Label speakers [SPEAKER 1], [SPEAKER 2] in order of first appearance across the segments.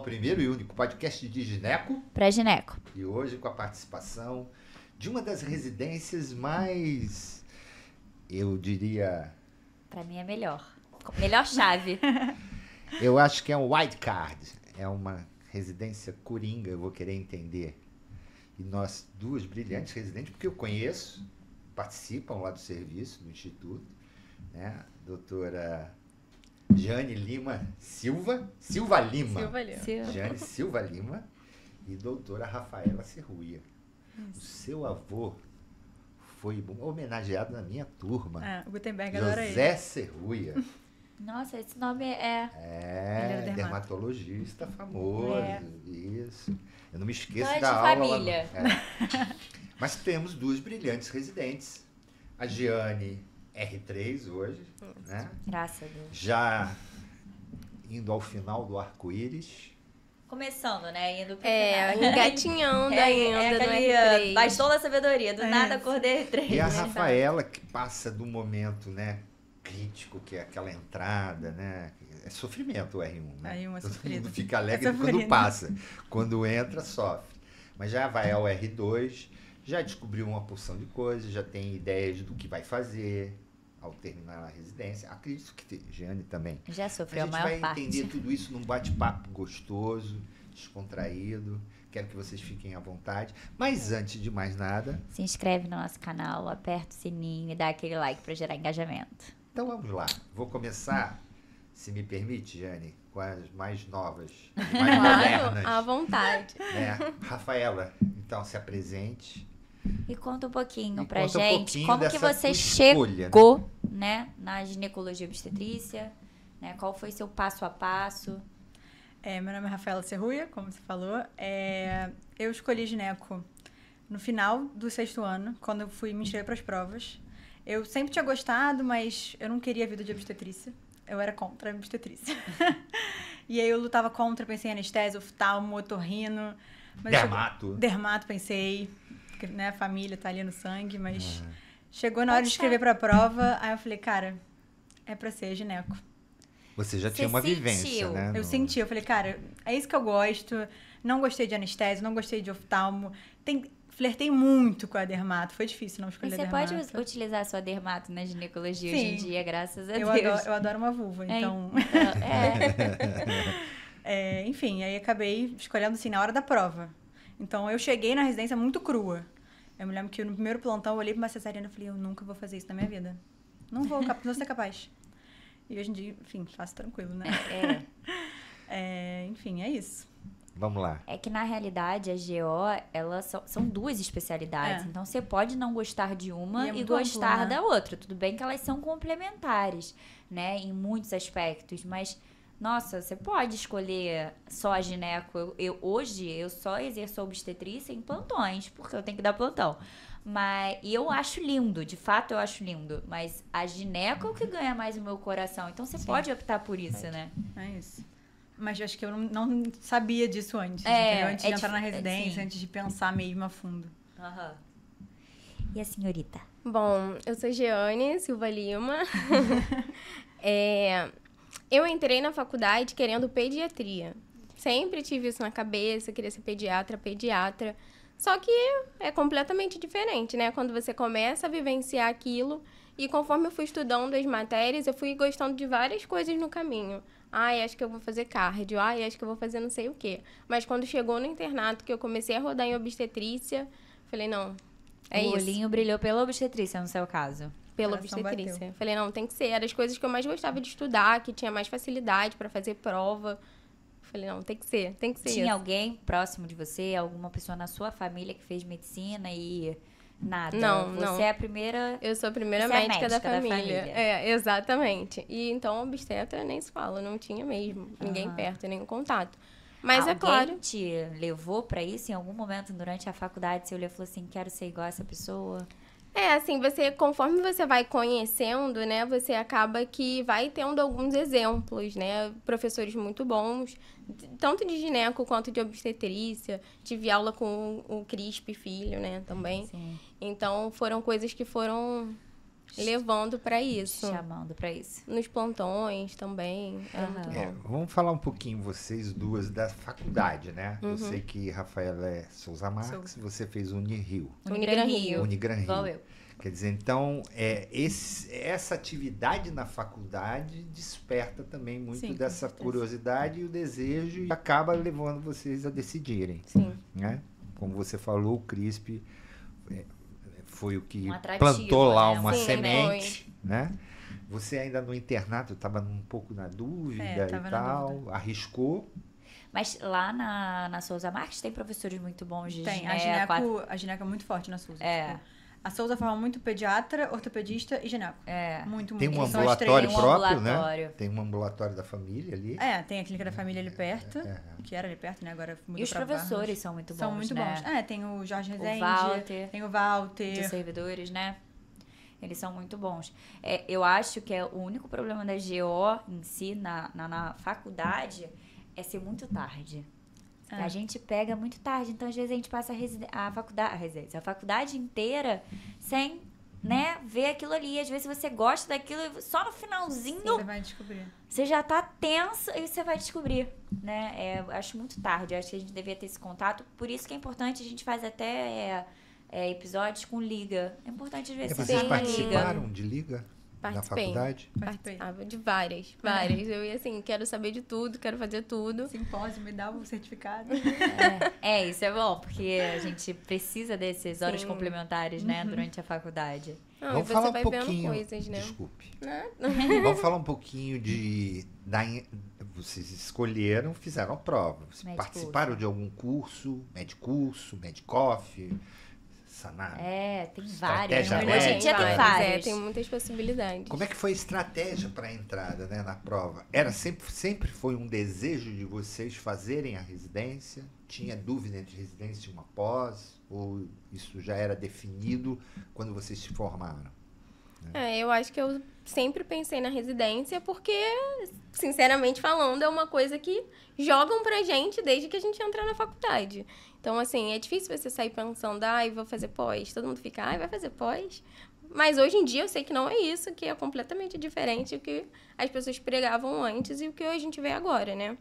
[SPEAKER 1] primeiro e único podcast de gineco.
[SPEAKER 2] Pra gineco.
[SPEAKER 1] E hoje com a participação de uma das residências mais, eu diria...
[SPEAKER 2] Pra mim é melhor. Melhor chave.
[SPEAKER 1] Eu acho que é um wild card. É uma residência coringa, eu vou querer entender. E nós, duas brilhantes residentes, porque eu conheço, participam lá do serviço, do Instituto, né? Doutora Jane Lima Silva. Jane Silva Lima e doutora Rafaela Serruia. O seu avô foi homenageado na minha turma.
[SPEAKER 3] O Gutenberg adora ele.
[SPEAKER 1] José Serruia.
[SPEAKER 2] Nossa, esse nome é...
[SPEAKER 1] É, dermatologista famoso. Isso. Eu não me esqueço
[SPEAKER 2] então
[SPEAKER 1] da
[SPEAKER 2] de
[SPEAKER 1] aula.
[SPEAKER 2] Família.
[SPEAKER 1] Mas temos duas brilhantes residentes. A Giane R3 hoje, né?
[SPEAKER 2] Graças a Deus.
[SPEAKER 1] Já indo ao final do arco-íris.
[SPEAKER 2] Começando, né? Indo pro
[SPEAKER 4] engatinhando ainda no R3.
[SPEAKER 2] Bastão da sabedoria, do nada acordei R3.
[SPEAKER 1] E a Rafaela, que passa do momento, né, crítico, que é aquela entrada, né? É sofrimento o R1, né?
[SPEAKER 3] R1 é
[SPEAKER 1] todo
[SPEAKER 3] sofrido.
[SPEAKER 1] mundo fica alegre quando passa. Quando entra, sofre. Mas já vai ao R2, já descobriu uma porção de coisas, já tem ideias do que vai fazer ao terminar a residência. Acredito que Giane também.
[SPEAKER 2] Já sofreu a maior
[SPEAKER 1] parte. A gente vai
[SPEAKER 2] parte.
[SPEAKER 1] entender tudo isso num bate-papo gostoso, descontraído. Quero que vocês fiquem à vontade. Mas antes de mais nada...
[SPEAKER 2] Se inscreve no nosso canal, aperta o sininho e dá aquele like para gerar engajamento.
[SPEAKER 1] Então vamos lá. Vou começar, se me permite, Jane, com as mais novas, as mais modernas.
[SPEAKER 4] À vontade.
[SPEAKER 1] Né? Rafaela, então se apresente.
[SPEAKER 2] E conta um pouquinho pra
[SPEAKER 1] conta
[SPEAKER 2] gente como que você
[SPEAKER 1] escolha,
[SPEAKER 2] chegou, né, na ginecologia obstetrícia, né? Qual foi seu passo a passo?
[SPEAKER 3] Meu nome é Rafaela Serruia, como você falou. Eu escolhi gineco no final do 6º ano, quando eu fui me inscrever para as provas. Eu sempre tinha gostado, mas eu não queria a vida de obstetrícia. Eu era contra a obstetrícia. E aí eu lutava contra, pensei em anestésio, oftalmo, otorrino. Dermato, pensei. Porque, né, a família tá ali no sangue, mas... Chegou na hora de escrever para a prova, aí eu falei, cara, é para ser gineco.
[SPEAKER 1] Você já tinha uma vivência, né?
[SPEAKER 3] Eu senti, eu falei, cara, é isso que eu gosto. Não gostei de anestésio, não gostei de oftalmo. Flertei muito com a dermato. Foi difícil não escolher a dermato.
[SPEAKER 2] Você pode utilizar a sua dermato na ginecologia hoje em dia, graças a
[SPEAKER 3] Deus. Eu adoro uma vulva, então... Enfim, aí acabei escolhendo assim na hora da prova. Então, eu cheguei na residência muito crua. Eu me lembro que no primeiro plantão eu olhei pra uma cesariana e falei, eu nunca vou fazer isso na minha vida. Não vou ser capaz. E hoje em dia, enfim, faço tranquilo, né? Enfim, é isso.
[SPEAKER 1] Vamos lá.
[SPEAKER 2] É que, na realidade, a GO, elas são duas especialidades. Então, você pode não gostar de uma e gostar da outra. Tudo bem que elas são complementares, né? Em muitos aspectos. Mas, nossa, você pode escolher só a gineco. Hoje, eu só exerço a obstetrícia em plantões, porque eu tenho que dar plantão. E eu acho lindo, de fato eu acho lindo. Mas a gineco é o que ganha mais o meu coração. Então, você pode optar por isso, né?
[SPEAKER 3] É isso. Mas eu acho que eu não sabia disso antes. Antes de entrar na residência, antes de pensar mesmo a fundo.
[SPEAKER 2] E a senhorita?
[SPEAKER 4] Bom, eu sou Giane Silva Lima. Eu entrei na faculdade querendo pediatria. Sempre tive isso na cabeça, queria ser pediatra. Só que é completamente diferente, né? Quando você começa a vivenciar aquilo e conforme eu fui estudando as matérias, eu fui gostando de várias coisas no caminho. Acho que eu vou fazer cardio. Acho que eu vou fazer não sei o quê. Mas quando chegou no internato, que eu comecei a rodar em obstetrícia, falei, não,
[SPEAKER 2] o olhinho brilhou pela obstetrícia, no seu caso?
[SPEAKER 4] Pela obstetrícia. Falei, não, tem que ser. Era as coisas que eu mais gostava de estudar, que tinha mais facilidade para fazer prova. Falei, não, tem que ser
[SPEAKER 2] Tinha alguém próximo de você, alguma pessoa na sua família que fez medicina e... Nada.
[SPEAKER 4] Não.
[SPEAKER 2] Você é a primeira...
[SPEAKER 4] Eu sou a primeira médica da família. Exatamente. E então, obstetra nem se fala, não tinha mesmo. Ninguém perto, nenhum contato. Mas
[SPEAKER 2] alguém
[SPEAKER 4] é claro...
[SPEAKER 2] te levou pra isso em algum momento durante a faculdade? Você olhou e falou assim, quero ser igual a essa pessoa?
[SPEAKER 4] Assim, conforme você vai conhecendo, né, você acaba que vai tendo alguns exemplos, né, professores muito bons, tanto de gineco quanto de obstetrícia. Tive aula com o Crispe Filho, né, também.
[SPEAKER 2] Sim.
[SPEAKER 4] Então, foram coisas que foram levando para isso.
[SPEAKER 2] Chamando para isso.
[SPEAKER 4] Nos plantões também. É muito bom.
[SPEAKER 1] Vamos falar um pouquinho, vocês duas, da faculdade, né? Eu sei que Rafaela é Souza Marques, você fez Unirio.
[SPEAKER 2] Unigran Rio.
[SPEAKER 1] Unigran Rio.
[SPEAKER 2] Igual eu.
[SPEAKER 1] Quer dizer, então, essa atividade na faculdade desperta também muito dessa curiosidade e o desejo e acaba levando vocês a decidirem.
[SPEAKER 4] Sim.
[SPEAKER 1] Né? Como você falou, o CRISP foi o que
[SPEAKER 2] atrativo,
[SPEAKER 1] plantou lá
[SPEAKER 2] né?
[SPEAKER 1] uma
[SPEAKER 4] Sim,
[SPEAKER 1] semente, né? Você ainda no internato estava um pouco na dúvida e tal, arriscou.
[SPEAKER 2] Mas lá na Souza Marques tem professores muito bons de
[SPEAKER 3] Tem,
[SPEAKER 2] gineco.
[SPEAKER 3] a gineco é muito forte na Souza.
[SPEAKER 2] É.
[SPEAKER 3] Tipo, a Souza forma muito pediatra, ortopedista e gineco.
[SPEAKER 2] É.
[SPEAKER 3] Muito,
[SPEAKER 1] Tem
[SPEAKER 3] muito.
[SPEAKER 1] um
[SPEAKER 3] Eles são as
[SPEAKER 1] ambulatório
[SPEAKER 3] três.
[SPEAKER 1] próprio,
[SPEAKER 2] ambulatório.
[SPEAKER 1] né? Tem um ambulatório da família ali.
[SPEAKER 3] Tem a clínica da família ali perto, que era ali perto, né? Agora mudou
[SPEAKER 2] E os
[SPEAKER 3] pra
[SPEAKER 2] professores
[SPEAKER 3] Barros.
[SPEAKER 2] são muito bons,
[SPEAKER 3] São muito
[SPEAKER 2] né?
[SPEAKER 3] bons. Tem o Jorge Rezende,
[SPEAKER 2] Walter.
[SPEAKER 3] tem o Walter.
[SPEAKER 2] Dos servidores, né? Eles são muito bons. Eu acho que o único problema da GO em si, na faculdade, é ser muito tarde. A gente pega muito tarde, então às vezes a gente passa a faculdade inteira sem, né, ver aquilo ali. Às vezes você gosta daquilo, só no finalzinho
[SPEAKER 3] Você vai descobrir.
[SPEAKER 2] você já tá tensa e você vai descobrir, né? Eu acho muito tarde, eu acho que a gente devia ter esse contato. Por isso que é importante, a gente faz até episódios com liga. É importante às vezes
[SPEAKER 1] Vocês
[SPEAKER 2] ter uma liga.
[SPEAKER 1] participaram de liga na
[SPEAKER 4] Participei.
[SPEAKER 1] faculdade?
[SPEAKER 4] Participava de várias. Eu ia assim, quero saber de tudo, quero fazer tudo.
[SPEAKER 3] Simpósio, me dá o certificado.
[SPEAKER 2] Isso é bom, porque a gente precisa dessas horas complementares, né, durante a faculdade.
[SPEAKER 4] Não,
[SPEAKER 1] Vamos
[SPEAKER 4] e
[SPEAKER 1] falar
[SPEAKER 4] você
[SPEAKER 1] um
[SPEAKER 4] vai
[SPEAKER 1] pouquinho.
[SPEAKER 4] vendo coisas, né?
[SPEAKER 1] Desculpe.
[SPEAKER 4] Né?
[SPEAKER 1] Vamos falar um pouquinho vocês escolheram, fizeram a prova. Vocês
[SPEAKER 2] Med
[SPEAKER 1] participaram
[SPEAKER 2] curso.
[SPEAKER 1] de algum curso, Medcoff, Sanar?
[SPEAKER 2] Tem vários.
[SPEAKER 1] Estratégia
[SPEAKER 2] Hoje em dia tem vários.
[SPEAKER 4] Tem muitas possibilidades.
[SPEAKER 1] Como é que foi a estratégia para a entrada, né, na prova? Era sempre foi um desejo de vocês fazerem a residência? Tinha dúvida entre residência e uma pós? Ou isso já era definido quando vocês se formaram?
[SPEAKER 4] Eu acho que eu sempre pensei na residência porque, sinceramente falando, é uma coisa que jogam pra gente desde que a gente entra na faculdade. Então, assim, é difícil você sair pensando, vou fazer pós. Todo mundo fica, vai fazer pós? Mas hoje em dia eu sei que não é isso, que é completamente diferente do que as pessoas pregavam antes e o que a gente vê agora, né?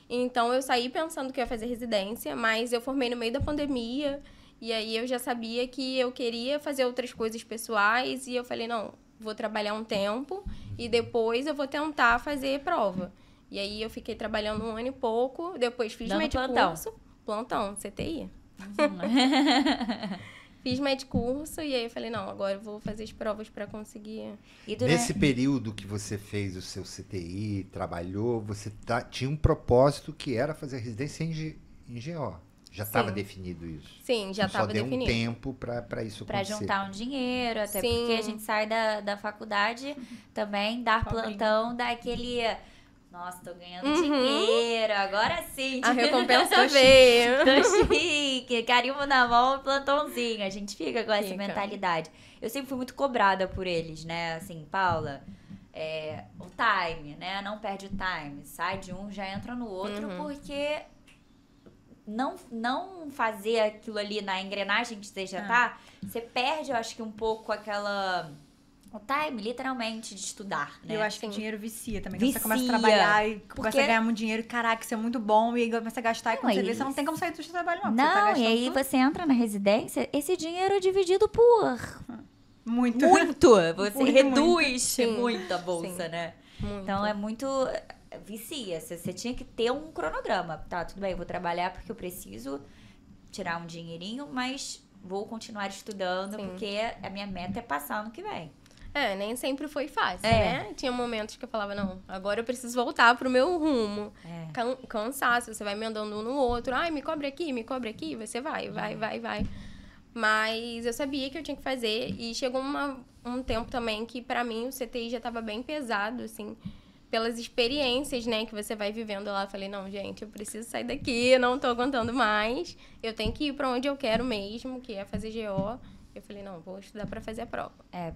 [SPEAKER 4] Então, eu saí pensando que eu ia fazer residência, mas eu formei no meio da pandemia. E aí eu já sabia que eu queria fazer outras coisas pessoais e eu falei, não, vou trabalhar um tempo e depois eu vou tentar fazer prova. E aí eu fiquei trabalhando 1 ano e pouco, depois fiz medcurso. Plantão, CTI. Fiz medcurso e aí eu falei, não, agora eu vou fazer as provas para conseguir.
[SPEAKER 1] Nesse período que você fez o seu CTI, trabalhou, você tinha um propósito que era fazer residência em GO. Já estava definido isso?
[SPEAKER 4] Sim, já estava definido.
[SPEAKER 1] Só deu um tempo para isso acontecer.
[SPEAKER 2] Para juntar um dinheiro, até porque a gente sai da faculdade também, dar plantão, dar aquele... Nossa, tô ganhando dinheiro, agora sim.
[SPEAKER 4] A recompensa veio.
[SPEAKER 2] Tô chique, carimbo na mão, plantãozinho. A gente fica com essa mentalidade. Eu sempre fui muito cobrada por eles, né? Assim, Paula... o time, né? Não perde o time. Sai de um, já entra no outro, porque... Não fazer aquilo ali na engrenagem que você já tá, você perde, eu acho que um pouco o time, literalmente, de estudar, né?
[SPEAKER 3] Eu acho que o dinheiro vicia também.
[SPEAKER 2] Vicia.
[SPEAKER 3] Você começa a trabalhar e começa a ganhar muito dinheiro. Caraca, isso é muito bom. E aí começa a gastar. E quando você vê, você não tem como sair do seu trabalho, não.
[SPEAKER 2] Não, e aí você entra na residência, esse dinheiro é dividido por...
[SPEAKER 3] Muito.
[SPEAKER 2] Você reduz muito a bolsa, né?
[SPEAKER 4] Muito.
[SPEAKER 2] Então, é muito... vicia. Você tinha que ter um cronograma. Tá, tudo bem, eu vou trabalhar porque eu preciso tirar um dinheirinho, mas vou continuar estudando porque a minha meta é passar ano que vem.
[SPEAKER 4] Nem sempre foi fácil, né? Tinha momentos que eu falava, não, agora eu preciso voltar pro meu rumo. Cansaço, você vai emendando um no outro. Me cobre aqui, você vai. Mas eu sabia que eu tinha que fazer e chegou um tempo também que pra mim o CTI já tava bem pesado, assim, pelas experiências, né, que você vai vivendo lá. Eu falei, não, gente, eu preciso sair daqui, não tô aguentando mais. Eu tenho que ir pra onde eu quero mesmo, que é fazer GO. Eu falei, não, vou estudar pra fazer a prova.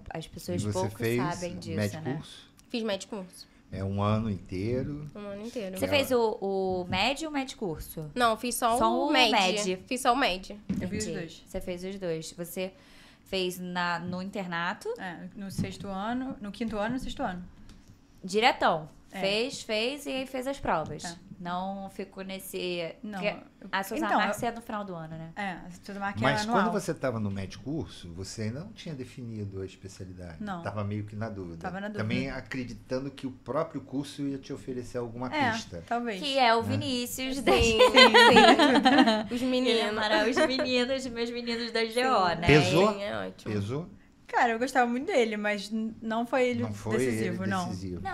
[SPEAKER 2] As pessoas
[SPEAKER 1] E
[SPEAKER 2] pouco sabem disso, né?
[SPEAKER 4] Fiz medcurso.
[SPEAKER 1] É um ano inteiro.
[SPEAKER 4] Um ano inteiro.
[SPEAKER 2] Você fez o MED ou o medcurso?
[SPEAKER 4] Não, fiz só o MED. Fiz só o MED.
[SPEAKER 3] Eu fiz os dois.
[SPEAKER 2] Você fez os dois. Você Fez no internato.
[SPEAKER 3] No 6º ano, no 5º ano e no 6º ano.
[SPEAKER 2] Diretão. Fez e aí fez as provas. Não ficou nesse...
[SPEAKER 3] Não.
[SPEAKER 2] A Souza Marques é no final do ano, né?
[SPEAKER 3] A Souza Marques
[SPEAKER 1] Mas
[SPEAKER 3] anual.
[SPEAKER 1] quando você estava no médico-curso, você ainda não tinha definido a especialidade.
[SPEAKER 3] Não.
[SPEAKER 1] Estava meio que na dúvida.
[SPEAKER 3] Tava na dúvida.
[SPEAKER 1] Também acreditando que o próprio curso ia te oferecer alguma pista.
[SPEAKER 3] Talvez.
[SPEAKER 2] Que é o Vinícius.
[SPEAKER 4] Sim,
[SPEAKER 2] sim.
[SPEAKER 4] Os
[SPEAKER 2] Ele
[SPEAKER 4] meninos.
[SPEAKER 2] amará os meninos, meus meninos da GO, né?
[SPEAKER 1] Pesou?
[SPEAKER 4] Sim, é ótimo.
[SPEAKER 1] Pesou?
[SPEAKER 3] Cara, eu gostava muito dele, mas não foi ele decisivo, não.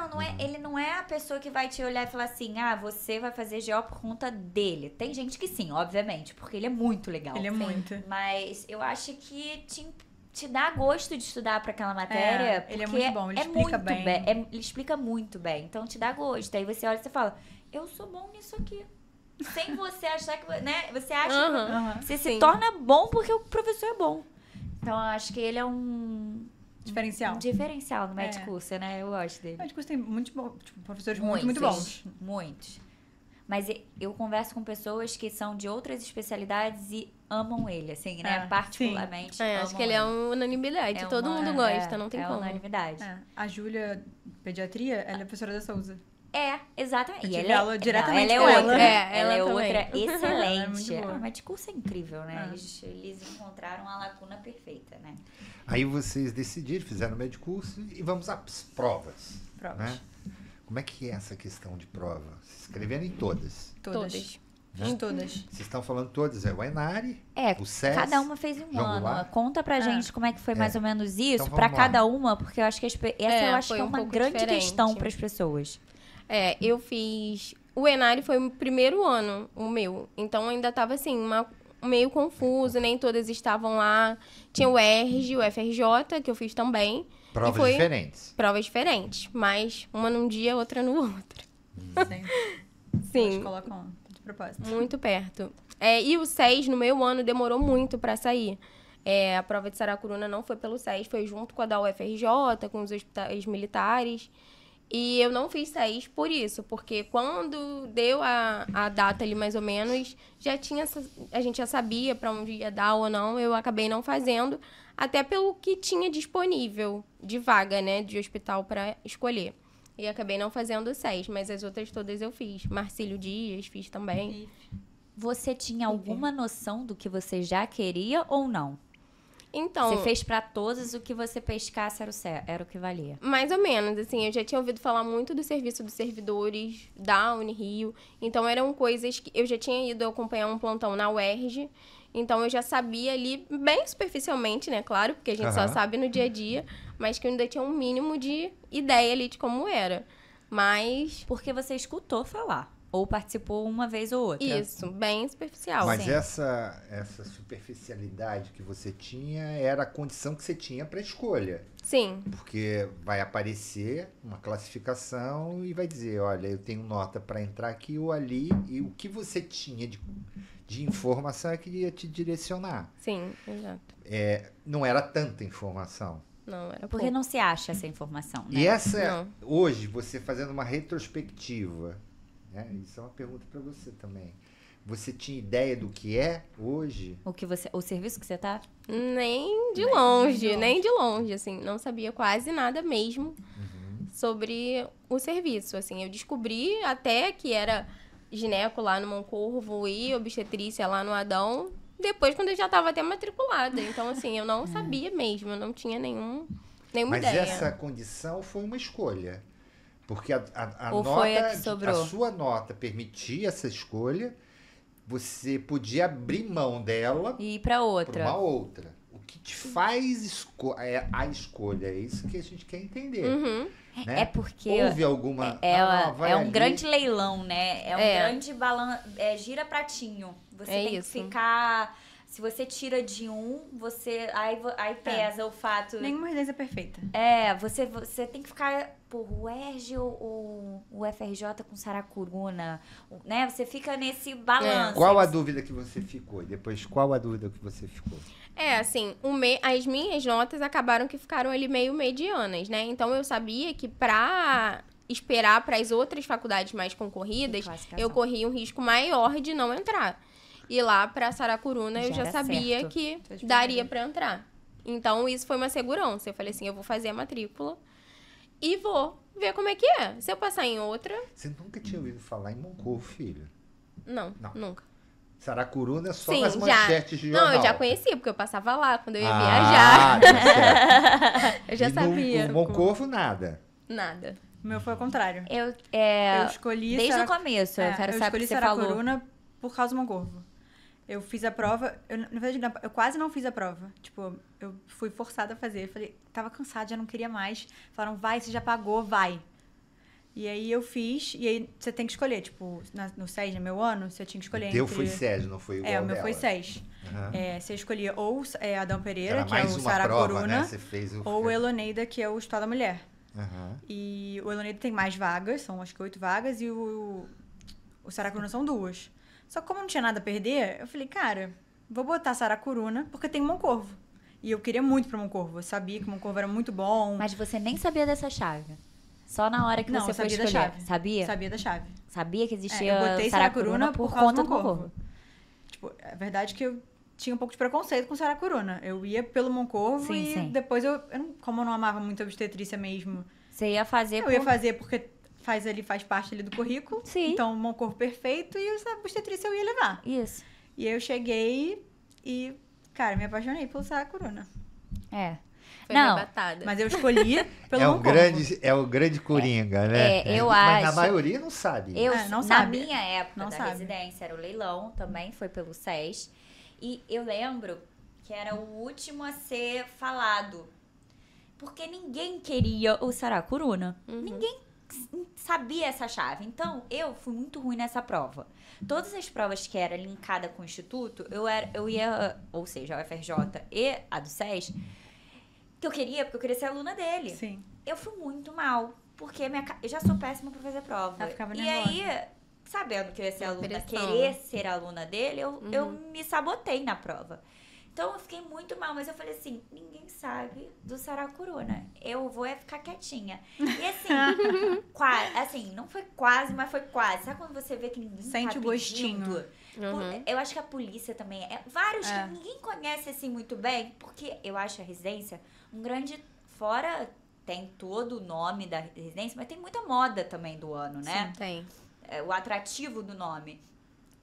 [SPEAKER 2] Não é, ele não é a pessoa que vai te olhar e falar assim, você vai fazer GO por conta dele. Tem gente que sim, obviamente, porque ele é muito legal.
[SPEAKER 3] Ele é muito.
[SPEAKER 2] Mas eu acho que te dá gosto de estudar para aquela matéria.
[SPEAKER 3] Ele é muito bom, ele explica bem.
[SPEAKER 2] Ele explica muito bem, então te dá gosto. Aí você olha e você fala, eu sou bom nisso aqui. Sem você achar que... né? Você acha que você se torna bom porque o professor é bom. Então, eu acho que ele é um diferencial no médico-curso, né? Eu gosto dele.
[SPEAKER 3] O médico-curso tem professores muito bons.
[SPEAKER 2] Muitos. Mas eu converso com pessoas que são de outras especialidades e amam ele, assim, né? Particularmente.
[SPEAKER 4] Acho que ele é uma unanimidade. Todo mundo gosta, não tem como.
[SPEAKER 2] É unanimidade.
[SPEAKER 3] A Júlia, pediatria, ela é professora da Souza.
[SPEAKER 2] Exatamente.
[SPEAKER 3] Eu tive aula diretamente
[SPEAKER 2] ela
[SPEAKER 3] com
[SPEAKER 2] é outra.
[SPEAKER 4] ela
[SPEAKER 2] é
[SPEAKER 4] também.
[SPEAKER 2] outra excelente.
[SPEAKER 3] Ela é muito boa.
[SPEAKER 2] O médico-curso é incrível, né? Eles encontraram a lacuna perfeita, né?
[SPEAKER 1] Aí vocês decidiram, fizeram o médico-curso e vamos às provas. Né? Como é que é essa questão de prova? Se inscreveram em todas?
[SPEAKER 3] Todas.
[SPEAKER 1] Né?
[SPEAKER 3] Todas.
[SPEAKER 1] Vocês estão falando todas, o Enari, o SES,
[SPEAKER 2] cada uma fez um ano. Conta pra gente como é que foi mais ou menos isso,
[SPEAKER 1] então,
[SPEAKER 2] pra cada uma, porque eu acho que essa eu acho que é uma grande
[SPEAKER 4] diferente.
[SPEAKER 2] questão pras pessoas.
[SPEAKER 4] Eu fiz... O Enari foi o primeiro ano, o meu. Então, ainda tava, assim, meio confuso. Nem todas estavam lá. Tinha o ERG, o FRJ, que eu fiz também.
[SPEAKER 1] Provas diferentes.
[SPEAKER 4] Provas diferentes. Mas uma num dia, outra no outro. Sim.
[SPEAKER 3] Eles colocam de propósito.
[SPEAKER 4] Muito perto. E o SES, no meu ano, demorou muito pra sair. A prova de Saracuruna não foi pelo SES. Foi junto com a da UFRJ, com os hospitais militares. E eu não fiz SES por isso, porque quando deu a data ali mais ou menos, a gente já sabia para onde ia dar ou não, eu acabei não fazendo, até pelo que tinha disponível de vaga, né, de hospital para escolher. E acabei não fazendo SES, mas as outras todas eu fiz. Marcílio Dias fiz também.
[SPEAKER 2] Você tinha alguma noção do que você já queria ou não?
[SPEAKER 4] Então,
[SPEAKER 2] você fez pra todos, o que você pescasse era o que valia?
[SPEAKER 4] Mais ou menos, assim, eu já tinha ouvido falar muito do serviço dos servidores da Unirio, então eram coisas que eu já tinha ido acompanhar um plantão na UERJ, então eu já sabia ali, bem superficialmente, né, claro, porque a gente só sabe no dia a dia, mas que eu ainda tinha um mínimo de ideia ali de como era, mas...
[SPEAKER 2] Porque você escutou falar. Ou participou uma vez ou outra.
[SPEAKER 4] Isso, bem superficial.
[SPEAKER 1] Mas essa superficialidade que você tinha era a condição que você tinha para escolha.
[SPEAKER 4] Sim.
[SPEAKER 1] Porque vai aparecer uma classificação e vai dizer, olha, eu tenho nota para entrar aqui ou ali, e o que você tinha de informação é que ia te direcionar.
[SPEAKER 4] Sim, exato.
[SPEAKER 1] Não era tanta informação.
[SPEAKER 4] Não, era
[SPEAKER 2] porque não se acha essa informação, né?
[SPEAKER 1] E hoje, você fazendo uma retrospectiva... Isso é uma pergunta para você também. Você tinha ideia do que é hoje?
[SPEAKER 2] O serviço que você tá?
[SPEAKER 4] Nem de longe, assim. Não sabia quase nada mesmo sobre o serviço, assim. Eu descobri até que era gineco lá no Moncorvo e obstetrícia lá no Adão, depois quando eu já estava até matriculada. Então, assim, eu não sabia mesmo, eu não tinha nenhuma
[SPEAKER 1] Mas
[SPEAKER 4] ideia.
[SPEAKER 1] Mas essa condição foi uma escolha. Porque a sua nota permitia essa escolha, você podia abrir mão dela
[SPEAKER 2] e ir para
[SPEAKER 1] uma outra. O que te faz a escolha? É isso que a gente quer entender. Né?
[SPEAKER 2] É porque...
[SPEAKER 1] Houve alguma...
[SPEAKER 2] é um grande leilão, né? É um grande gira pratinho. Você tem que ficar... Se você tira de você aí pesa o fato...
[SPEAKER 3] Nenhuma residência é perfeita.
[SPEAKER 2] Você tem que ficar... o ERG ou o FRJ com Saracuruna, né? Você fica nesse balanço.
[SPEAKER 1] Qual a dúvida que você ficou? E depois, qual a dúvida que você ficou?
[SPEAKER 4] Assim, as minhas notas acabaram que ficaram ali meio medianas, né? Então, eu sabia que pra esperar para as outras faculdades mais concorridas, eu corria um risco maior de não entrar. E lá pra Saracuruna eu já sabia que daria pra entrar. Então, isso foi uma segurança. Eu falei assim, eu vou fazer a matrícula e vou ver como é que é. Se eu passar em outra...
[SPEAKER 1] Você nunca tinha ouvido falar em Moncorvo, filho?
[SPEAKER 4] Não, nunca.
[SPEAKER 1] Saracuruna é só
[SPEAKER 4] Sim,
[SPEAKER 1] nas manchetes de jornal.
[SPEAKER 4] Não, eu já conhecia, porque eu passava lá quando eu ia
[SPEAKER 1] viajar.
[SPEAKER 4] Eu já
[SPEAKER 1] e
[SPEAKER 4] sabia.
[SPEAKER 1] No Moncorvo, nada.
[SPEAKER 4] Nada.
[SPEAKER 3] O meu foi ao contrário.
[SPEAKER 2] Eu
[SPEAKER 3] escolhi...
[SPEAKER 2] Desde o começo, eu quero saber o que você falou.
[SPEAKER 3] Eu escolhi Saracuruna por causa do Moncorvo. Eu fiz a prova... Na verdade, eu quase não fiz a prova. Tipo, eu fui forçada a fazer. Eu falei, tava cansada, já não queria mais. Falaram, vai, você já pagou, vai. E aí eu fiz, e aí você tem que escolher, tipo, no SES, no meu ano, você tinha que escolher
[SPEAKER 1] O teu foi SES, não foi igual
[SPEAKER 3] o meu
[SPEAKER 1] dela.
[SPEAKER 3] foi SES.
[SPEAKER 1] Uhum.
[SPEAKER 3] Você escolhia ou Adão Pereira,
[SPEAKER 1] Era
[SPEAKER 3] que é o Saracuruna,
[SPEAKER 1] né? Você fez
[SPEAKER 3] ou o Eloneida, que é o Hospital da Mulher.
[SPEAKER 1] Uhum.
[SPEAKER 3] E o Eloneida tem mais vagas, são acho que 8 vagas, e o Saracuruna são 2. Só que como não tinha nada a perder, eu falei, cara, vou botar Saracuruna, porque tem Moncorvo. E eu queria muito pra Moncorvo, eu sabia que Moncorvo era muito bom.
[SPEAKER 2] Mas você nem sabia dessa chave? Só na hora que você foi escolher.
[SPEAKER 3] Da chave.
[SPEAKER 2] Sabia?
[SPEAKER 3] Sabia da chave.
[SPEAKER 2] Sabia que existia
[SPEAKER 3] eu botei
[SPEAKER 2] Saracuruna por conta do Moncorvo.
[SPEAKER 3] Tipo, é verdade que eu tinha um pouco de preconceito com Saracuruna. Eu ia pelo Moncorvo depois como eu não amava muito a obstetrícia mesmo.
[SPEAKER 2] Você ia fazer
[SPEAKER 3] Eu ia fazer porque faz parte ali do currículo.
[SPEAKER 2] Sim.
[SPEAKER 3] Então, Moncorvo perfeito e a obstetrícia eu ia levar.
[SPEAKER 2] Isso.
[SPEAKER 3] E aí eu cheguei e, cara, me apaixonei pelo Saracuruna.
[SPEAKER 4] Foi arrebatada.
[SPEAKER 3] Mas eu escolhi pelo Moncorvo.
[SPEAKER 1] É o grande coringa, né?
[SPEAKER 2] Eu
[SPEAKER 1] mas
[SPEAKER 2] acho.
[SPEAKER 1] na maioria não sabe.
[SPEAKER 3] Não
[SPEAKER 2] na
[SPEAKER 3] sabe.
[SPEAKER 2] minha época
[SPEAKER 3] Não
[SPEAKER 2] da
[SPEAKER 3] sabe.
[SPEAKER 2] residência, era o leilão também, foi pelo SES. E eu lembro que era o último a ser falado. Porque ninguém queria o Saracuruna.
[SPEAKER 4] Uhum.
[SPEAKER 2] Ninguém sabia essa chave. Então, eu fui muito ruim nessa prova. Todas as provas que era linkada com o Instituto, eu ia, ou seja, a UFRJ e a do SES, porque eu queria ser aluna dele.
[SPEAKER 3] Sim.
[SPEAKER 2] Eu fui muito mal, porque eu já sou péssima pra fazer prova.
[SPEAKER 3] Ela ficava
[SPEAKER 2] e
[SPEAKER 3] nervosa.
[SPEAKER 2] aí, sabendo que eu ia ser aluna,
[SPEAKER 4] Pressão,
[SPEAKER 2] querer
[SPEAKER 4] né?
[SPEAKER 2] ser aluna dele, eu me sabotei na prova. Então, eu fiquei muito mal, mas eu falei assim, ninguém sabe do Saracuruna. Eu vou ficar quietinha. E assim, assim, não foi quase, mas foi quase. Sabe quando você vê que ninguém
[SPEAKER 3] Sente
[SPEAKER 2] tá
[SPEAKER 3] o gostinho.
[SPEAKER 2] pedindo? Eu acho que a polícia também. Vários que ninguém conhece assim muito bem, porque eu acho a residência um grande... Fora, tem todo o nome da residência, mas tem muita moda também do ano, né?
[SPEAKER 4] Sim, tem.
[SPEAKER 2] O atrativo do nome.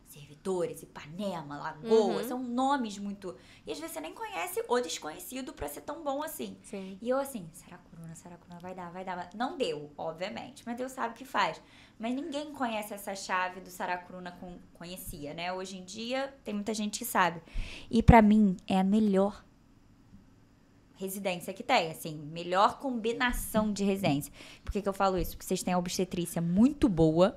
[SPEAKER 2] Servidores, Ipanema, Lagoa, são nomes muito... E às vezes você nem conhece o desconhecido pra ser tão bom assim.
[SPEAKER 4] Sim.
[SPEAKER 2] E eu assim, Saracuruna, vai dar. Não deu, obviamente, mas Deus sabe o que faz. Mas ninguém conhece essa chave do Saracuruna conhecia, né? Hoje em dia, tem muita gente que sabe. E pra mim, é a melhor residência que tem, assim, melhor combinação de residência. Por que eu falo isso? Porque vocês têm a obstetrícia muito boa,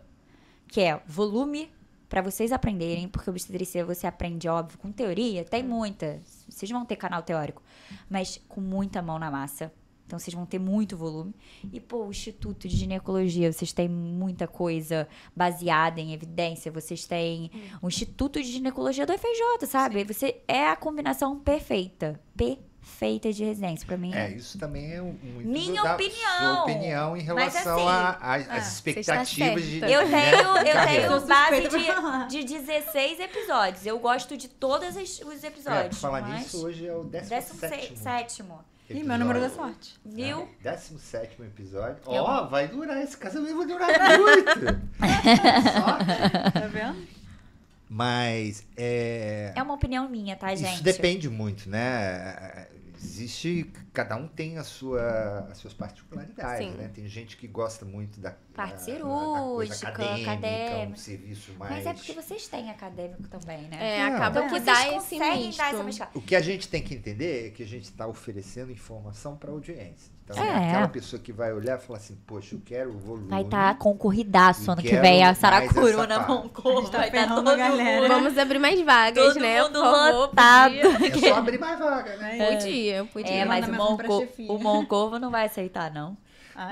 [SPEAKER 2] que é volume pra vocês aprenderem, porque obstetrícia você aprende, óbvio, com teoria, tem muita. Vocês vão ter canal teórico, mas com muita mão na massa. Então, vocês vão ter muito volume. E, pô, o Instituto de Ginecologia, vocês têm muita coisa baseada em evidência. Vocês têm o Instituto de Ginecologia do FRJ, sabe? Você é a combinação perfeita. Perfeita de residência, pra mim.
[SPEAKER 1] Isso também é muito
[SPEAKER 2] minha opinião.
[SPEAKER 1] Sua opinião em relação
[SPEAKER 2] assim,
[SPEAKER 1] às expectativas de...
[SPEAKER 2] Eu tenho base
[SPEAKER 3] suspeita
[SPEAKER 2] de 16 episódios. Eu gosto de todos os episódios.
[SPEAKER 1] Por falar
[SPEAKER 2] mas
[SPEAKER 1] nisso, hoje é o 17º.
[SPEAKER 3] Ih, meu número da sorte.
[SPEAKER 2] Viu?
[SPEAKER 1] 17º episódio. Vai durar, esse casamento vai durar muito. Sorte.
[SPEAKER 3] Tá vendo?
[SPEAKER 1] Mas
[SPEAKER 2] é uma opinião minha, tá, gente?
[SPEAKER 1] Isso depende muito, né? Cada um tem as suas particularidades, né? Tem gente que gosta muito da
[SPEAKER 2] parte
[SPEAKER 1] cirúrgica,
[SPEAKER 2] acadêmica,
[SPEAKER 1] um serviço mais...
[SPEAKER 2] Mas é porque vocês têm acadêmico também, né?
[SPEAKER 4] Acaba
[SPEAKER 2] então,
[SPEAKER 4] que dá esse
[SPEAKER 2] conseguem
[SPEAKER 4] misto.
[SPEAKER 2] dar essa mesclada.
[SPEAKER 1] O que a gente tem que entender é que a gente está oferecendo informação para a audiência. Então,
[SPEAKER 2] É.
[SPEAKER 1] aquela pessoa que vai olhar e falar assim, poxa, eu quero o volume.
[SPEAKER 2] Vai estar concorridaço ano que
[SPEAKER 1] quero
[SPEAKER 2] vem. A
[SPEAKER 1] mais
[SPEAKER 2] Saracuruna
[SPEAKER 1] essa
[SPEAKER 2] Moncorvo.
[SPEAKER 3] tá
[SPEAKER 2] Vai estar
[SPEAKER 3] ferrando
[SPEAKER 2] todo
[SPEAKER 3] a galera.
[SPEAKER 2] mundo.
[SPEAKER 4] Vamos abrir mais vagas,
[SPEAKER 2] Todo
[SPEAKER 4] né?
[SPEAKER 2] mundo
[SPEAKER 4] Por favor,
[SPEAKER 2] lotado.
[SPEAKER 1] É só abrir mais vaga, né?
[SPEAKER 4] Podia.
[SPEAKER 2] Mas
[SPEAKER 3] Manda mensagem pra chefia.
[SPEAKER 2] o Moncorvo não vai aceitar, não.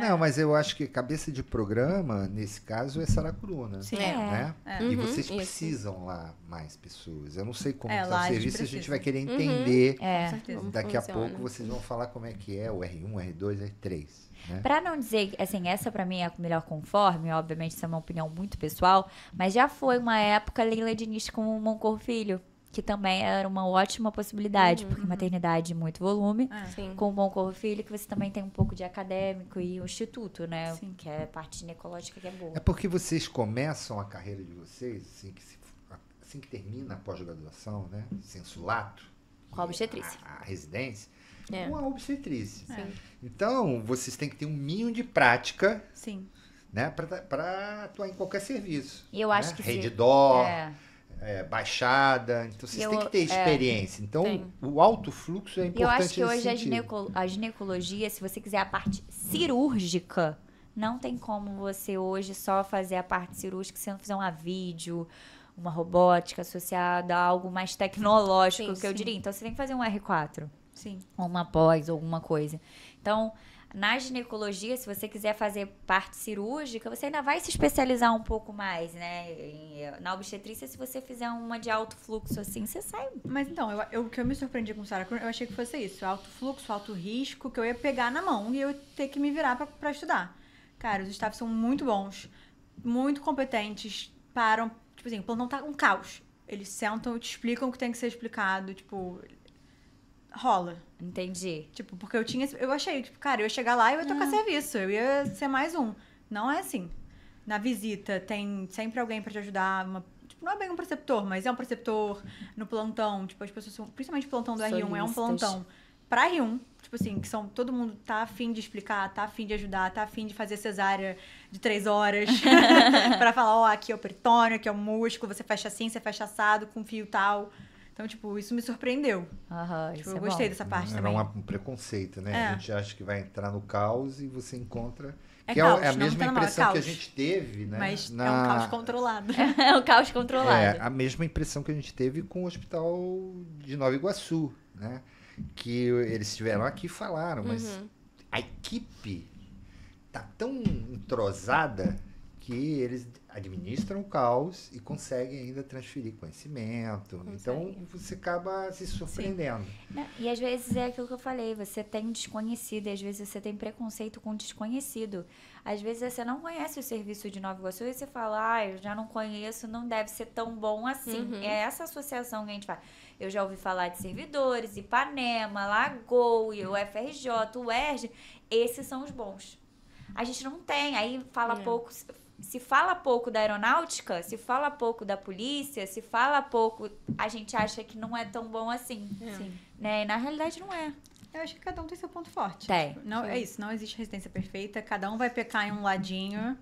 [SPEAKER 1] Não, mas eu acho que cabeça de programa, nesse caso, é Saracuruna.
[SPEAKER 3] Sim.
[SPEAKER 1] Né? E vocês
[SPEAKER 4] isso.
[SPEAKER 1] precisam lá mais pessoas. Eu não sei como
[SPEAKER 3] É,
[SPEAKER 1] está
[SPEAKER 3] lá
[SPEAKER 1] o
[SPEAKER 3] a gente
[SPEAKER 1] serviço, a gente
[SPEAKER 3] precisa.
[SPEAKER 1] vai querer entender.
[SPEAKER 3] Com certeza.
[SPEAKER 4] Como
[SPEAKER 1] Daqui a
[SPEAKER 4] funciona.
[SPEAKER 1] pouco vocês vão falar como é que é o R1, R2, R3. Né?
[SPEAKER 2] Pra não dizer, assim, essa pra mim é a melhor conforme, obviamente isso é uma opinião muito pessoal, mas já foi uma época Leila Diniz com o Moncorvo Filho, que também era uma ótima possibilidade, porque maternidade muito volume, com o Bom Corpo Filho, que você também tem um pouco de acadêmico e o instituto, né? Sim. Que é a parte ginecológica que é boa.
[SPEAKER 1] É porque vocês começam a carreira de vocês, assim que termina a pós-graduação, né? Sensulato.
[SPEAKER 2] Com a obstetrícia.
[SPEAKER 1] A residência. Com a obstetrícia. Sim. Então, vocês têm que ter um mínimo de prática.
[SPEAKER 3] Sim.
[SPEAKER 1] Né? Para atuar em qualquer serviço.
[SPEAKER 2] E eu acho que
[SPEAKER 1] Redditor, baixada. Então, vocês têm que ter experiência. Então, o alto fluxo é importante.
[SPEAKER 2] Eu acho que hoje a ginecologia, se você quiser a parte cirúrgica, não tem como você hoje só fazer a parte cirúrgica se não fizer uma vídeo, uma robótica associada a algo mais tecnológico, eu diria. Então, você tem que fazer um R4.
[SPEAKER 3] Sim.
[SPEAKER 2] Ou uma pós, ou alguma coisa. Então, na ginecologia, se você quiser fazer parte cirúrgica, você ainda vai se especializar um pouco mais, né? Na obstetrícia, se você fizer uma de alto fluxo assim, você sai.
[SPEAKER 3] Mas então, o que eu me surpreendi com Sarah Krohn, eu achei que fosse isso. Alto fluxo, alto risco, que eu ia pegar na mão e eu ia ter que me virar pra estudar. Cara, os staffs são muito bons, muito competentes, param, tipo assim, o plantão tá um caos. Eles sentam e te explicam o que tem que ser explicado, tipo... rola.
[SPEAKER 2] Entendi.
[SPEAKER 3] Tipo, porque eu achei, tipo, cara, eu ia chegar lá e eu ia tocar serviço, eu ia ser mais um. Não é assim. Na visita tem sempre alguém pra te ajudar, tipo, não é bem um preceptor, mas é um preceptor no plantão, tipo, as pessoas, principalmente o plantão do R1, é um plantão pra R1, tipo assim, que todo mundo tá afim de explicar, tá afim de ajudar, tá afim de fazer cesárea de 3 horas, pra falar, aqui é o peritônio, aqui é o músculo, você fecha assim, você fecha assado, com fio tal. Então, tipo, isso me surpreendeu. Tipo, eu gostei dessa parte também.
[SPEAKER 1] Era um preconceito, né? A gente acha que vai entrar no caos e você encontra...
[SPEAKER 3] É caos,
[SPEAKER 1] é a mesma impressão
[SPEAKER 3] que
[SPEAKER 1] a gente teve, né?
[SPEAKER 3] Mas é um caos controlado.
[SPEAKER 2] É um caos controlado.
[SPEAKER 1] É a mesma impressão que a gente teve com o hospital de Nova Iguaçu, né? Que eles estiveram aqui e falaram, mas a equipe tá tão entrosada que eles administram o caos e conseguem ainda transferir conhecimento. Então, você acaba se surpreendendo.
[SPEAKER 2] E às vezes é aquilo que eu falei, você tem desconhecido, e às vezes você tem preconceito com desconhecido. Às vezes você não conhece o serviço de Nova Iguaçu e você fala, eu já não conheço, não deve ser tão bom assim. É essa associação que a gente faz. Eu já ouvi falar de servidores, Ipanema, Lagoa, o FRJ, o UERJ, esses são os bons. A gente não tem, aí fala pouco... Se fala pouco da aeronáutica, se fala pouco da polícia, se fala pouco, a gente acha que não é tão bom assim. Né? E na realidade não é.
[SPEAKER 3] Eu acho que cada um tem seu ponto forte.
[SPEAKER 2] Tem.
[SPEAKER 3] Tipo, não, é isso, não existe residência perfeita, cada um vai pecar em um ladinho.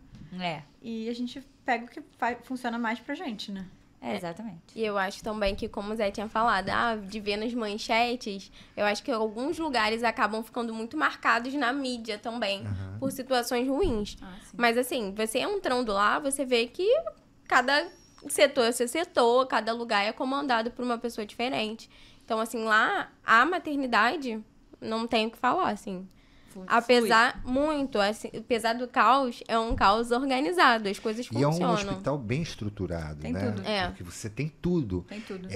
[SPEAKER 3] E a gente pega o que funciona mais pra gente, né?
[SPEAKER 2] Exatamente.
[SPEAKER 4] E eu acho também que, como o Zé tinha falado, de ver nas manchetes, eu acho que alguns lugares acabam ficando muito marcados na mídia também, por situações ruins. Mas assim, você entrando lá, você vê que cada setor é seu setor, cada lugar é comandado por uma pessoa diferente. Então, assim, lá, a maternidade, não tem o que falar, assim. Apesar do caos, é um caos organizado, as coisas funcionam.
[SPEAKER 1] E é um hospital bem estruturado,
[SPEAKER 3] tem
[SPEAKER 1] né?
[SPEAKER 3] Tudo.
[SPEAKER 1] Porque você tem tudo.
[SPEAKER 3] Tem tudo.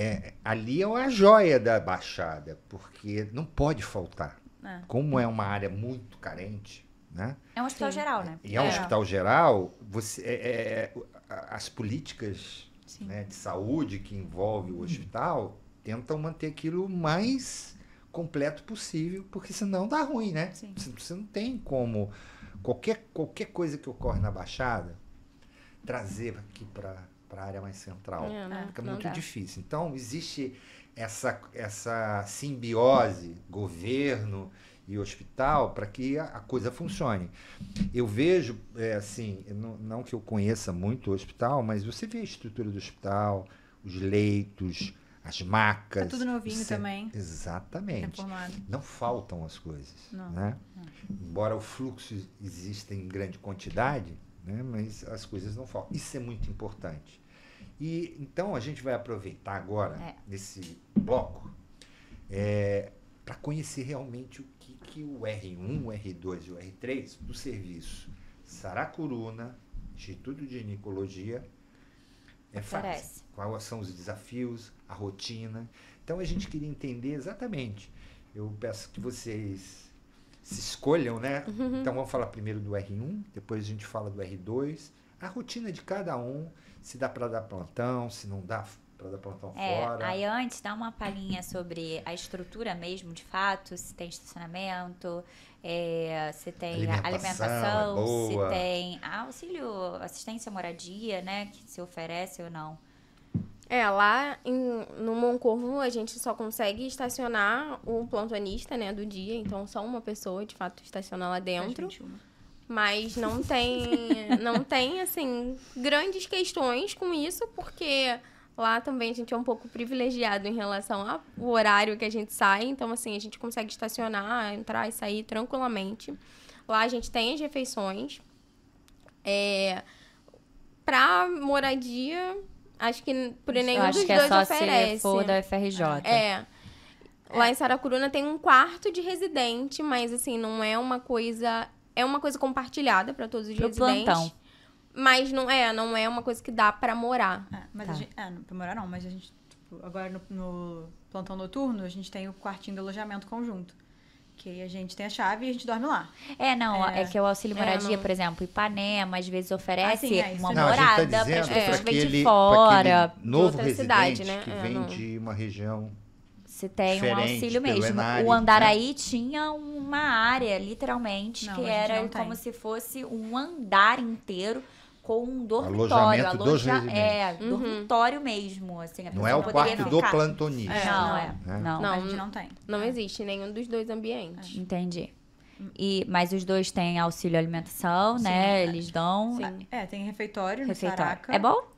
[SPEAKER 1] Ali é uma joia da Baixada, porque não pode faltar. Como é uma área muito carente, né?
[SPEAKER 2] É um hospital geral, né?
[SPEAKER 1] E é um hospital geral, as políticas, né, de saúde que envolvem o hospital tentam manter aquilo mais completo possível, porque senão dá ruim, né? Você não tem como qualquer coisa que ocorre na Baixada trazer aqui para a área mais central. Fica muito difícil. Então, existe essa simbiose governo e hospital para que a coisa funcione. Eu vejo, assim, não que eu conheça muito o hospital, mas você vê a estrutura do hospital, os leitos, as macas.
[SPEAKER 3] Tá tudo novinho também.
[SPEAKER 1] Exatamente.
[SPEAKER 3] Reformado.
[SPEAKER 1] Não faltam as coisas.
[SPEAKER 3] Não.
[SPEAKER 1] Né? Embora o fluxo exista em grande quantidade, né? Mas as coisas não faltam. Isso é muito importante. E então a gente vai aproveitar agora, nesse bloco, para conhecer realmente o que o R1, o R2 e o R3 do serviço Saracuruna, Instituto de Ginecologia, faz. Quais são os desafios, a rotina. Então a gente queria entender exatamente. Eu peço que vocês se escolham, né? Então vamos falar primeiro do R1, depois a gente fala do R2, a rotina de cada um, se dá para dar plantão, se não dá, para dar plantão fora.
[SPEAKER 2] Aí antes, dá uma palhinha sobre a estrutura mesmo, de fato, se tem estacionamento, se tem alimentação, se tem auxílio, assistência, moradia, né, que se oferece ou não.
[SPEAKER 4] Lá no Moncorvo a gente só consegue estacionar o plantonista, né, do dia. Então, só uma pessoa, de fato, estaciona lá dentro. Mas não tem, assim, grandes questões com isso, porque lá também a gente é um pouco privilegiado em relação ao horário que a gente sai. Então, assim, a gente consegue estacionar, entrar e sair tranquilamente. Lá a gente tem as refeições. Pra moradia... Acho que por nenhum dos dois
[SPEAKER 2] só
[SPEAKER 4] oferece.
[SPEAKER 2] Se for da UFRJ.
[SPEAKER 4] Lá em Saracuruna tem um quarto de residente, mas assim, não é uma coisa... É uma coisa compartilhada para todos os residentes.
[SPEAKER 2] Plantão.
[SPEAKER 4] Mas não é uma coisa que dá para morar.
[SPEAKER 3] Mas a gente, não, pra morar não, mas a gente, tipo, agora no plantão noturno, a gente tem o quartinho de alojamento conjunto. Que aí a gente tem a chave e a gente dorme lá.
[SPEAKER 2] É que o auxílio moradia, por exemplo, Ipanema, às vezes oferece uma
[SPEAKER 1] não,
[SPEAKER 2] morada
[SPEAKER 1] tá
[SPEAKER 2] para as pessoas que vêm de
[SPEAKER 1] fora.
[SPEAKER 2] fora.
[SPEAKER 1] Novo residente
[SPEAKER 4] cidade, né?
[SPEAKER 1] Que vem de uma região
[SPEAKER 2] se tem um auxílio mesmo. O Andaraí tinha uma área, literalmente, que era como se fosse um andar inteiro com um dormitório. Dormitório mesmo. Assim,
[SPEAKER 1] não é o quarto do plantonista.
[SPEAKER 2] Não,
[SPEAKER 3] a gente não tem.
[SPEAKER 4] Não existe nenhum dos dois ambientes.
[SPEAKER 2] Entendi. Mas os dois têm auxílio alimentação, né? Eles dão...
[SPEAKER 3] Sim. Tem refeitório no Saraca.
[SPEAKER 2] É bom?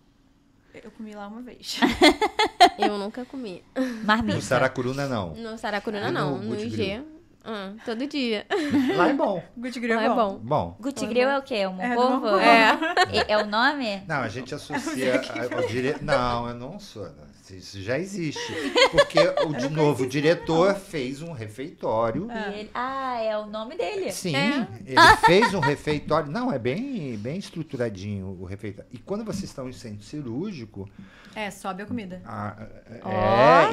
[SPEAKER 3] Eu comi lá uma vez.
[SPEAKER 4] Eu nunca comi.
[SPEAKER 2] Marmita.
[SPEAKER 1] No Saracuruna, não.
[SPEAKER 4] No Saracuruna, não. No IG, todo dia.
[SPEAKER 1] Lá é bom.
[SPEAKER 3] Guti Grill é bom.
[SPEAKER 2] Guti Grill é o quê? O Moncorvo? É o nome?
[SPEAKER 1] Não, a gente associa ao diretor... Não, eu não sou... Isso já existe. Porque, de novo, o diretor fez um refeitório.
[SPEAKER 2] É o nome dele.
[SPEAKER 1] Sim, ele fez um refeitório. Não, é bem estruturadinho o refeitório. E quando vocês estão em centro cirúrgico...
[SPEAKER 3] sobe a comida.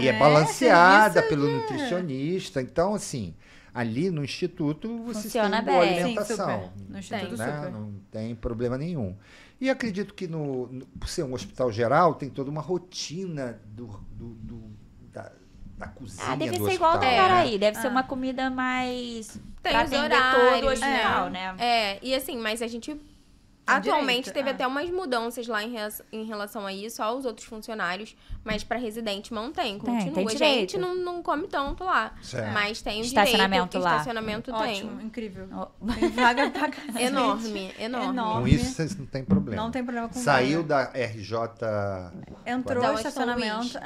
[SPEAKER 1] E é balanceada pelo nutricionista. Então, assim, ali no Instituto, vocês têm boa alimentação.
[SPEAKER 3] Sim, no Instituto super.
[SPEAKER 1] Não tem problema nenhum. E acredito que, por ser um hospital geral, tem toda uma rotina da cozinha
[SPEAKER 2] deve
[SPEAKER 1] do
[SPEAKER 2] ser
[SPEAKER 1] hospital.
[SPEAKER 2] igual do Andaraí. Deve ser uma comida mais...
[SPEAKER 4] Tem
[SPEAKER 2] pra
[SPEAKER 4] os
[SPEAKER 2] atender
[SPEAKER 4] horários,
[SPEAKER 2] todo o hospital, né?
[SPEAKER 4] E assim, mas a gente... Atualmente teve até umas mudanças lá em relação a isso, aos outros funcionários, mas para residente mantém, continua.
[SPEAKER 2] Tem
[SPEAKER 4] a gente não come tanto lá, mas tem o
[SPEAKER 2] estacionamento lá.
[SPEAKER 4] Estacionamento tem.
[SPEAKER 3] Ótimo, incrível. Tem vaga pra casa.
[SPEAKER 4] Enorme.
[SPEAKER 1] Com isso vocês não tem problema.
[SPEAKER 3] Não tem problema com
[SPEAKER 1] Saiu
[SPEAKER 3] vaga.
[SPEAKER 1] da RJ...
[SPEAKER 3] Entrou o estacionamento...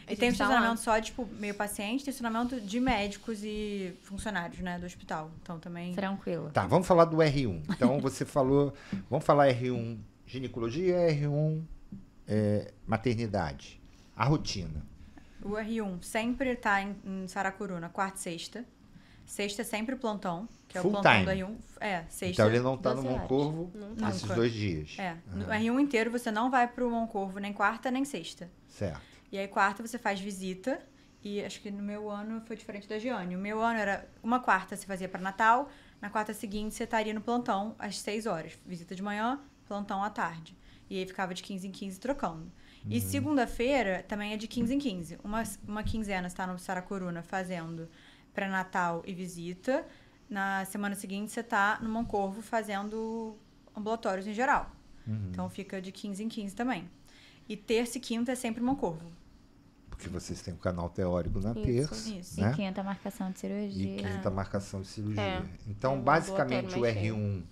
[SPEAKER 3] E tem estacionamento só, tipo, meio paciente, tem estacionamento de médicos e funcionários, né, do hospital. Então, também...
[SPEAKER 2] Tranquilo.
[SPEAKER 1] Tá, vamos falar do R1. Então, você falou... Vamos falar R1 ginecologia, R1 maternidade. A rotina.
[SPEAKER 3] O R1 sempre tá em Saracuruna, quarta e sexta. Sexta é sempre o plantão, que é
[SPEAKER 1] Full
[SPEAKER 3] o plantão
[SPEAKER 1] time.
[SPEAKER 3] do R1. Sexta.
[SPEAKER 1] Então, ele não tá no Moncorvo esses
[SPEAKER 3] Nunca.
[SPEAKER 1] 2 dias.
[SPEAKER 3] No R1 inteiro, você não vai pro Moncorvo nem quarta, nem sexta.
[SPEAKER 1] Certo.
[SPEAKER 3] E aí, quarta, você faz visita. E acho que no meu ano foi diferente da Giane. O meu ano era uma quarta você fazia para Natal. Na quarta seguinte, você estaria no plantão às 6 horas. Visita de manhã, plantão à tarde. E aí, ficava de 15 em 15 trocando. E segunda-feira também é de 15 em 15. Uma quinzena você está no Saracuruna fazendo pré-natal e visita. Na semana seguinte, você está no Moncorvo fazendo ambulatórios em geral. Então, fica de 15 em 15 também. E terça e quinta é sempre Moncorvo.
[SPEAKER 1] Porque vocês têm o canal teórico na terça.
[SPEAKER 3] Isso.
[SPEAKER 1] Né?
[SPEAKER 2] E quinta marcação de cirurgia.
[SPEAKER 1] E quinta marcação de cirurgia. Então, basicamente, o R1,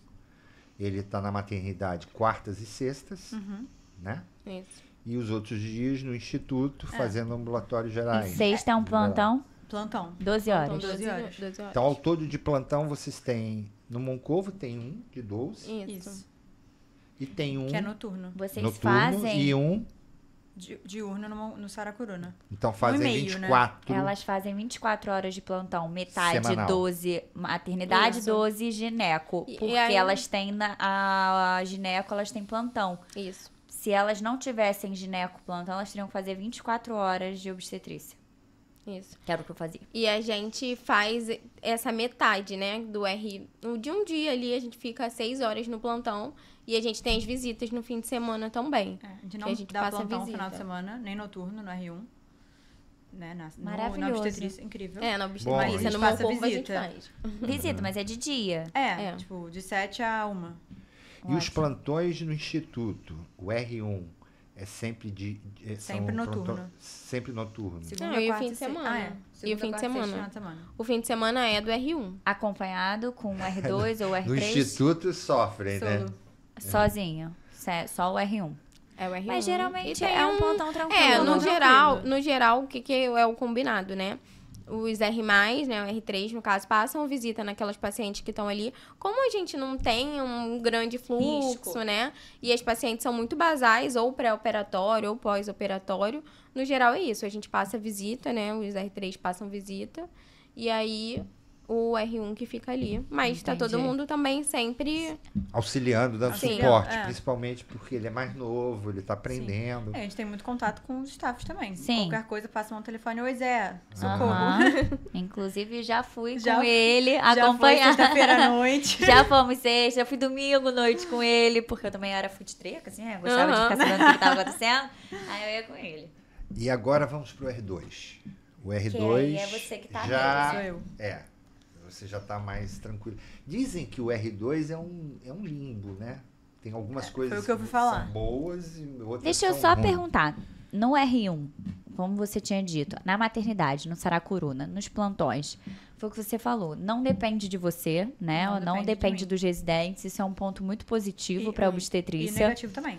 [SPEAKER 1] ele tá na maternidade quartas e sextas, né?
[SPEAKER 4] Isso.
[SPEAKER 1] E os outros dias no instituto, fazendo ambulatórios gerais.
[SPEAKER 2] E sexta é um plantão?
[SPEAKER 3] Plantão.
[SPEAKER 2] 12 horas.
[SPEAKER 3] 12 horas.
[SPEAKER 1] Então, ao todo de plantão, vocês têm... No Moncorvo tem um de 12.
[SPEAKER 3] Isso.
[SPEAKER 1] E tem um...
[SPEAKER 3] Que é noturno.
[SPEAKER 2] Vocês
[SPEAKER 1] noturno
[SPEAKER 2] fazem...
[SPEAKER 1] e um...
[SPEAKER 3] Diurno no Saracuruna.
[SPEAKER 1] Então, fazem
[SPEAKER 3] 1,5,
[SPEAKER 1] 24...
[SPEAKER 2] Né? Elas fazem 24 horas de plantão. Metade
[SPEAKER 1] semanal.
[SPEAKER 2] 12 maternidade, 12 gineco. Porque elas têm... A gineco, elas têm plantão.
[SPEAKER 4] Isso.
[SPEAKER 2] Se elas não tivessem gineco plantão, elas teriam que fazer 24 horas de obstetrícia.
[SPEAKER 4] Isso.
[SPEAKER 2] Que era o que eu fazia.
[SPEAKER 4] E a gente faz essa metade, né, do R. De um dia ali, a gente fica 6 horas no plantão. E a gente tem as visitas no fim de semana também.
[SPEAKER 3] A gente não dá plantão no final de semana, nem noturno, no R1. Né?
[SPEAKER 2] Maravilhoso.
[SPEAKER 3] Na obstetrícia, incrível.
[SPEAKER 4] Na obstetrícia, no
[SPEAKER 3] passa
[SPEAKER 4] meu corpo
[SPEAKER 3] visita.
[SPEAKER 4] a gente faz.
[SPEAKER 2] Visita, mas é de dia.
[SPEAKER 3] Tipo, de 7 a 1.
[SPEAKER 1] E os plantões no instituto, o R1, é sempre
[SPEAKER 3] sempre noturno.
[SPEAKER 1] Sempre noturno.
[SPEAKER 3] Segunda,
[SPEAKER 4] e o
[SPEAKER 3] quarta,
[SPEAKER 4] fim de semana.
[SPEAKER 3] Segunda,
[SPEAKER 4] E o fim de
[SPEAKER 3] quarta, sexta,
[SPEAKER 4] semana.
[SPEAKER 3] final de semana.
[SPEAKER 4] O fim de semana é do R1.
[SPEAKER 2] Acompanhado com o R2 ou o R3.
[SPEAKER 1] No instituto sofrem, né?
[SPEAKER 2] Sozinho. Só o R1.
[SPEAKER 4] É o R1.
[SPEAKER 2] Mas geralmente é um plantão tranquilo.
[SPEAKER 4] No geral, o que é o combinado, né? Os R+, né, o R3, no caso, passam visita naquelas pacientes que estão ali. Como a gente não tem um grande fluxo, né? E as pacientes são muito basais, ou pré-operatório, ou pós-operatório. No geral, é isso. A gente passa visita, né? Os R3 passam visita. E aí, o R1 que fica ali. Mas tá todo mundo também sempre...
[SPEAKER 1] Auxiliando, dando suporte. Principalmente porque ele é mais novo, ele tá aprendendo.
[SPEAKER 3] A gente tem muito contato com os staffs também.
[SPEAKER 2] Sim.
[SPEAKER 3] Qualquer coisa, passa um telefone. Oi, Zé. Socorro.
[SPEAKER 2] Inclusive, já fui com ele acompanhar.
[SPEAKER 3] Já foi sexta-feira à noite.
[SPEAKER 2] Já fomos sexta, já fui domingo à noite com ele, porque eu também era food treca, assim, eu gostava de ficar sabendo o que estava acontecendo. Aí eu ia com ele.
[SPEAKER 1] E agora vamos pro R2. O R2
[SPEAKER 2] que aí é você que tá
[SPEAKER 1] já...
[SPEAKER 3] Sou eu.
[SPEAKER 1] Você já tá mais tranquilo. Dizem que o R2 é um limbo, né? Tem algumas coisas
[SPEAKER 3] foi o que eu ouvi falar.
[SPEAKER 1] São boas e outras
[SPEAKER 2] Deixa eu
[SPEAKER 1] são
[SPEAKER 2] só
[SPEAKER 1] ruins.
[SPEAKER 2] perguntar. No R1, como você tinha dito, na maternidade, no Saracuruna, nos plantões, foi o que você falou. Não depende de você, né? Não depende dos residentes. Isso é um ponto muito positivo para a obstetrícia.
[SPEAKER 3] E negativo também.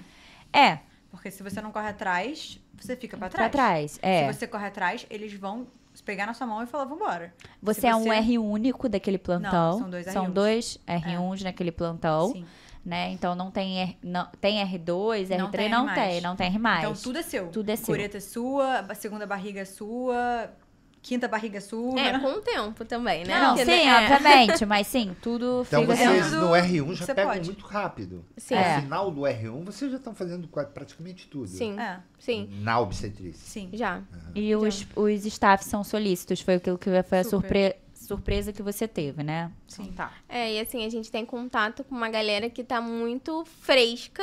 [SPEAKER 3] Porque se você não corre atrás, você fica para trás.
[SPEAKER 2] Pra trás,
[SPEAKER 3] Se você corre atrás, eles vão pegar na sua mão e falar, vambora.
[SPEAKER 2] Você é um R único daquele plantão.
[SPEAKER 3] Não,
[SPEAKER 2] são dois R1s naquele plantão.
[SPEAKER 3] Sim.
[SPEAKER 2] Né? Então não tem tem R2,
[SPEAKER 3] Não
[SPEAKER 2] R3,
[SPEAKER 3] tem
[SPEAKER 2] não tem R+.
[SPEAKER 3] Então tudo é seu.
[SPEAKER 2] Tudo é seu.
[SPEAKER 3] Cureta é sua, a segunda barriga é sua, quinta barriga é sua.
[SPEAKER 4] Com o tempo também, né?
[SPEAKER 2] Não, sim, obviamente, mas sim, tudo
[SPEAKER 1] Então
[SPEAKER 2] fica
[SPEAKER 1] vocês
[SPEAKER 2] assim.
[SPEAKER 1] no R1 já
[SPEAKER 3] você
[SPEAKER 1] pegam
[SPEAKER 3] pode.
[SPEAKER 1] muito rápido.
[SPEAKER 4] Sim.
[SPEAKER 1] No final do R1, vocês já estão fazendo praticamente tudo.
[SPEAKER 4] Sim, sim.
[SPEAKER 1] Na obstetrícia.
[SPEAKER 3] Sim.
[SPEAKER 4] Já.
[SPEAKER 2] E os staffs são solícitos, foi aquilo que foi a surpresa que você teve, né?
[SPEAKER 3] Sim.
[SPEAKER 2] Tá.
[SPEAKER 4] E assim, a gente tem contato com uma galera que tá muito fresca,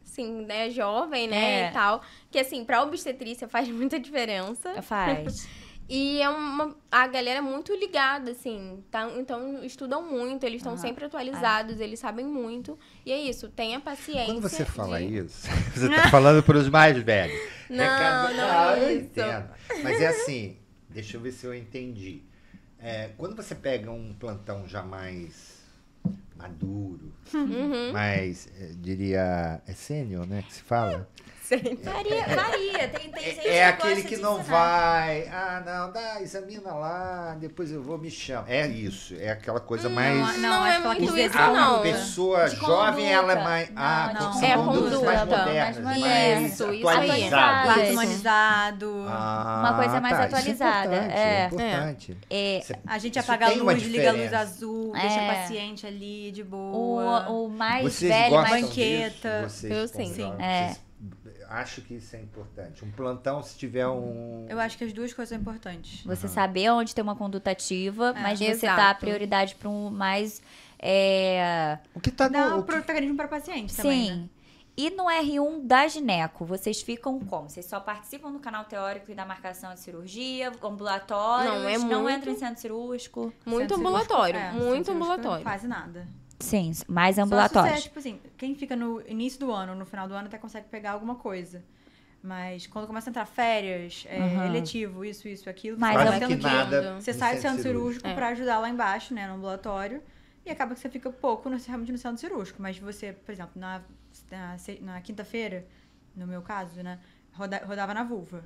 [SPEAKER 4] assim, né, jovem, né, e tal. Que assim, pra obstetrícia faz muita diferença.
[SPEAKER 2] Faz.
[SPEAKER 4] E a galera é muito ligada, assim, tá? Então estudam muito, eles estão sempre atualizados, eles sabem muito. E é isso, tenha paciência.
[SPEAKER 1] Quando você fala isso, você tá falando para os mais velhos.
[SPEAKER 4] Não,
[SPEAKER 1] eu
[SPEAKER 4] isso.
[SPEAKER 1] entendo. Mas é assim, deixa eu ver se eu entendi. Quando você pega um plantão já mais maduro, mais, diria, sênior, né, que se fala?
[SPEAKER 2] Varia. Tem gente
[SPEAKER 1] É aquele que não vai, não, examina lá, depois eu vou, me chama. É isso, é aquela coisa mais...
[SPEAKER 3] Não,
[SPEAKER 4] é
[SPEAKER 3] acho que ela quis
[SPEAKER 4] muito
[SPEAKER 3] dizer
[SPEAKER 4] isso,
[SPEAKER 3] de
[SPEAKER 4] não.
[SPEAKER 3] conduta.
[SPEAKER 1] Pessoa
[SPEAKER 2] De
[SPEAKER 1] jovem, ela é
[SPEAKER 2] conduta.
[SPEAKER 1] mais...
[SPEAKER 2] Não,
[SPEAKER 1] são
[SPEAKER 4] é
[SPEAKER 1] condutas
[SPEAKER 4] conduta,
[SPEAKER 1] mais modernas, mais
[SPEAKER 4] isso aí.
[SPEAKER 1] atualizadas.
[SPEAKER 3] Quarto
[SPEAKER 4] Isso.
[SPEAKER 3] humanizado.
[SPEAKER 2] Uma coisa mais atualizada.
[SPEAKER 1] É importante.
[SPEAKER 3] A gente
[SPEAKER 1] Isso
[SPEAKER 3] apaga a
[SPEAKER 1] tem uma
[SPEAKER 3] luz, liga a luz
[SPEAKER 1] diferença.
[SPEAKER 3] azul, deixa a paciente ali de boa.
[SPEAKER 2] O mais
[SPEAKER 1] Vocês
[SPEAKER 2] velho,
[SPEAKER 1] gostam
[SPEAKER 2] mais...
[SPEAKER 3] banqueta.
[SPEAKER 1] disso? Vocês
[SPEAKER 4] Eu sim.
[SPEAKER 1] controlam?
[SPEAKER 2] Sim.
[SPEAKER 1] Vocês acho que isso é importante. Um plantão, se tiver um...
[SPEAKER 3] Eu acho que as duas coisas são importantes.
[SPEAKER 2] Você saber onde tem uma conduta ativa, mas você
[SPEAKER 4] Exato.
[SPEAKER 2] dá prioridade para um mais...
[SPEAKER 1] O que tá
[SPEAKER 3] Dá
[SPEAKER 1] no...
[SPEAKER 3] o protagonismo para paciente também,
[SPEAKER 2] Sim.
[SPEAKER 3] né?
[SPEAKER 2] E no R1 da gineco, vocês ficam como? Vocês só participam do canal teórico e da marcação de cirurgia, ambulatório, não
[SPEAKER 4] muito-
[SPEAKER 2] entram em centro cirúrgico?
[SPEAKER 4] Muito
[SPEAKER 3] Centro
[SPEAKER 4] ambulatório,
[SPEAKER 3] cirúrgico,
[SPEAKER 4] muito
[SPEAKER 3] centro cirúrgico
[SPEAKER 4] ambulatório.
[SPEAKER 3] Não faz nada.
[SPEAKER 2] Sim, mais
[SPEAKER 3] Só se
[SPEAKER 2] ambulatório.
[SPEAKER 3] você, tipo assim, quem fica no início do ano, no final do ano, até consegue pegar alguma coisa. Mas quando começa a entrar férias, eletivo, isso, aquilo,
[SPEAKER 2] Mas
[SPEAKER 3] você
[SPEAKER 2] é
[SPEAKER 3] vai
[SPEAKER 1] Quase que
[SPEAKER 3] tendo que...
[SPEAKER 1] nada
[SPEAKER 3] Você
[SPEAKER 1] no
[SPEAKER 3] sai do centro cirúrgico
[SPEAKER 4] É.
[SPEAKER 3] pra ajudar lá embaixo, né, no ambulatório. E acaba que você fica pouco realmente no centro cirúrgico. Mas você, por exemplo, na quinta-feira, no meu caso, né, rodava na vulva.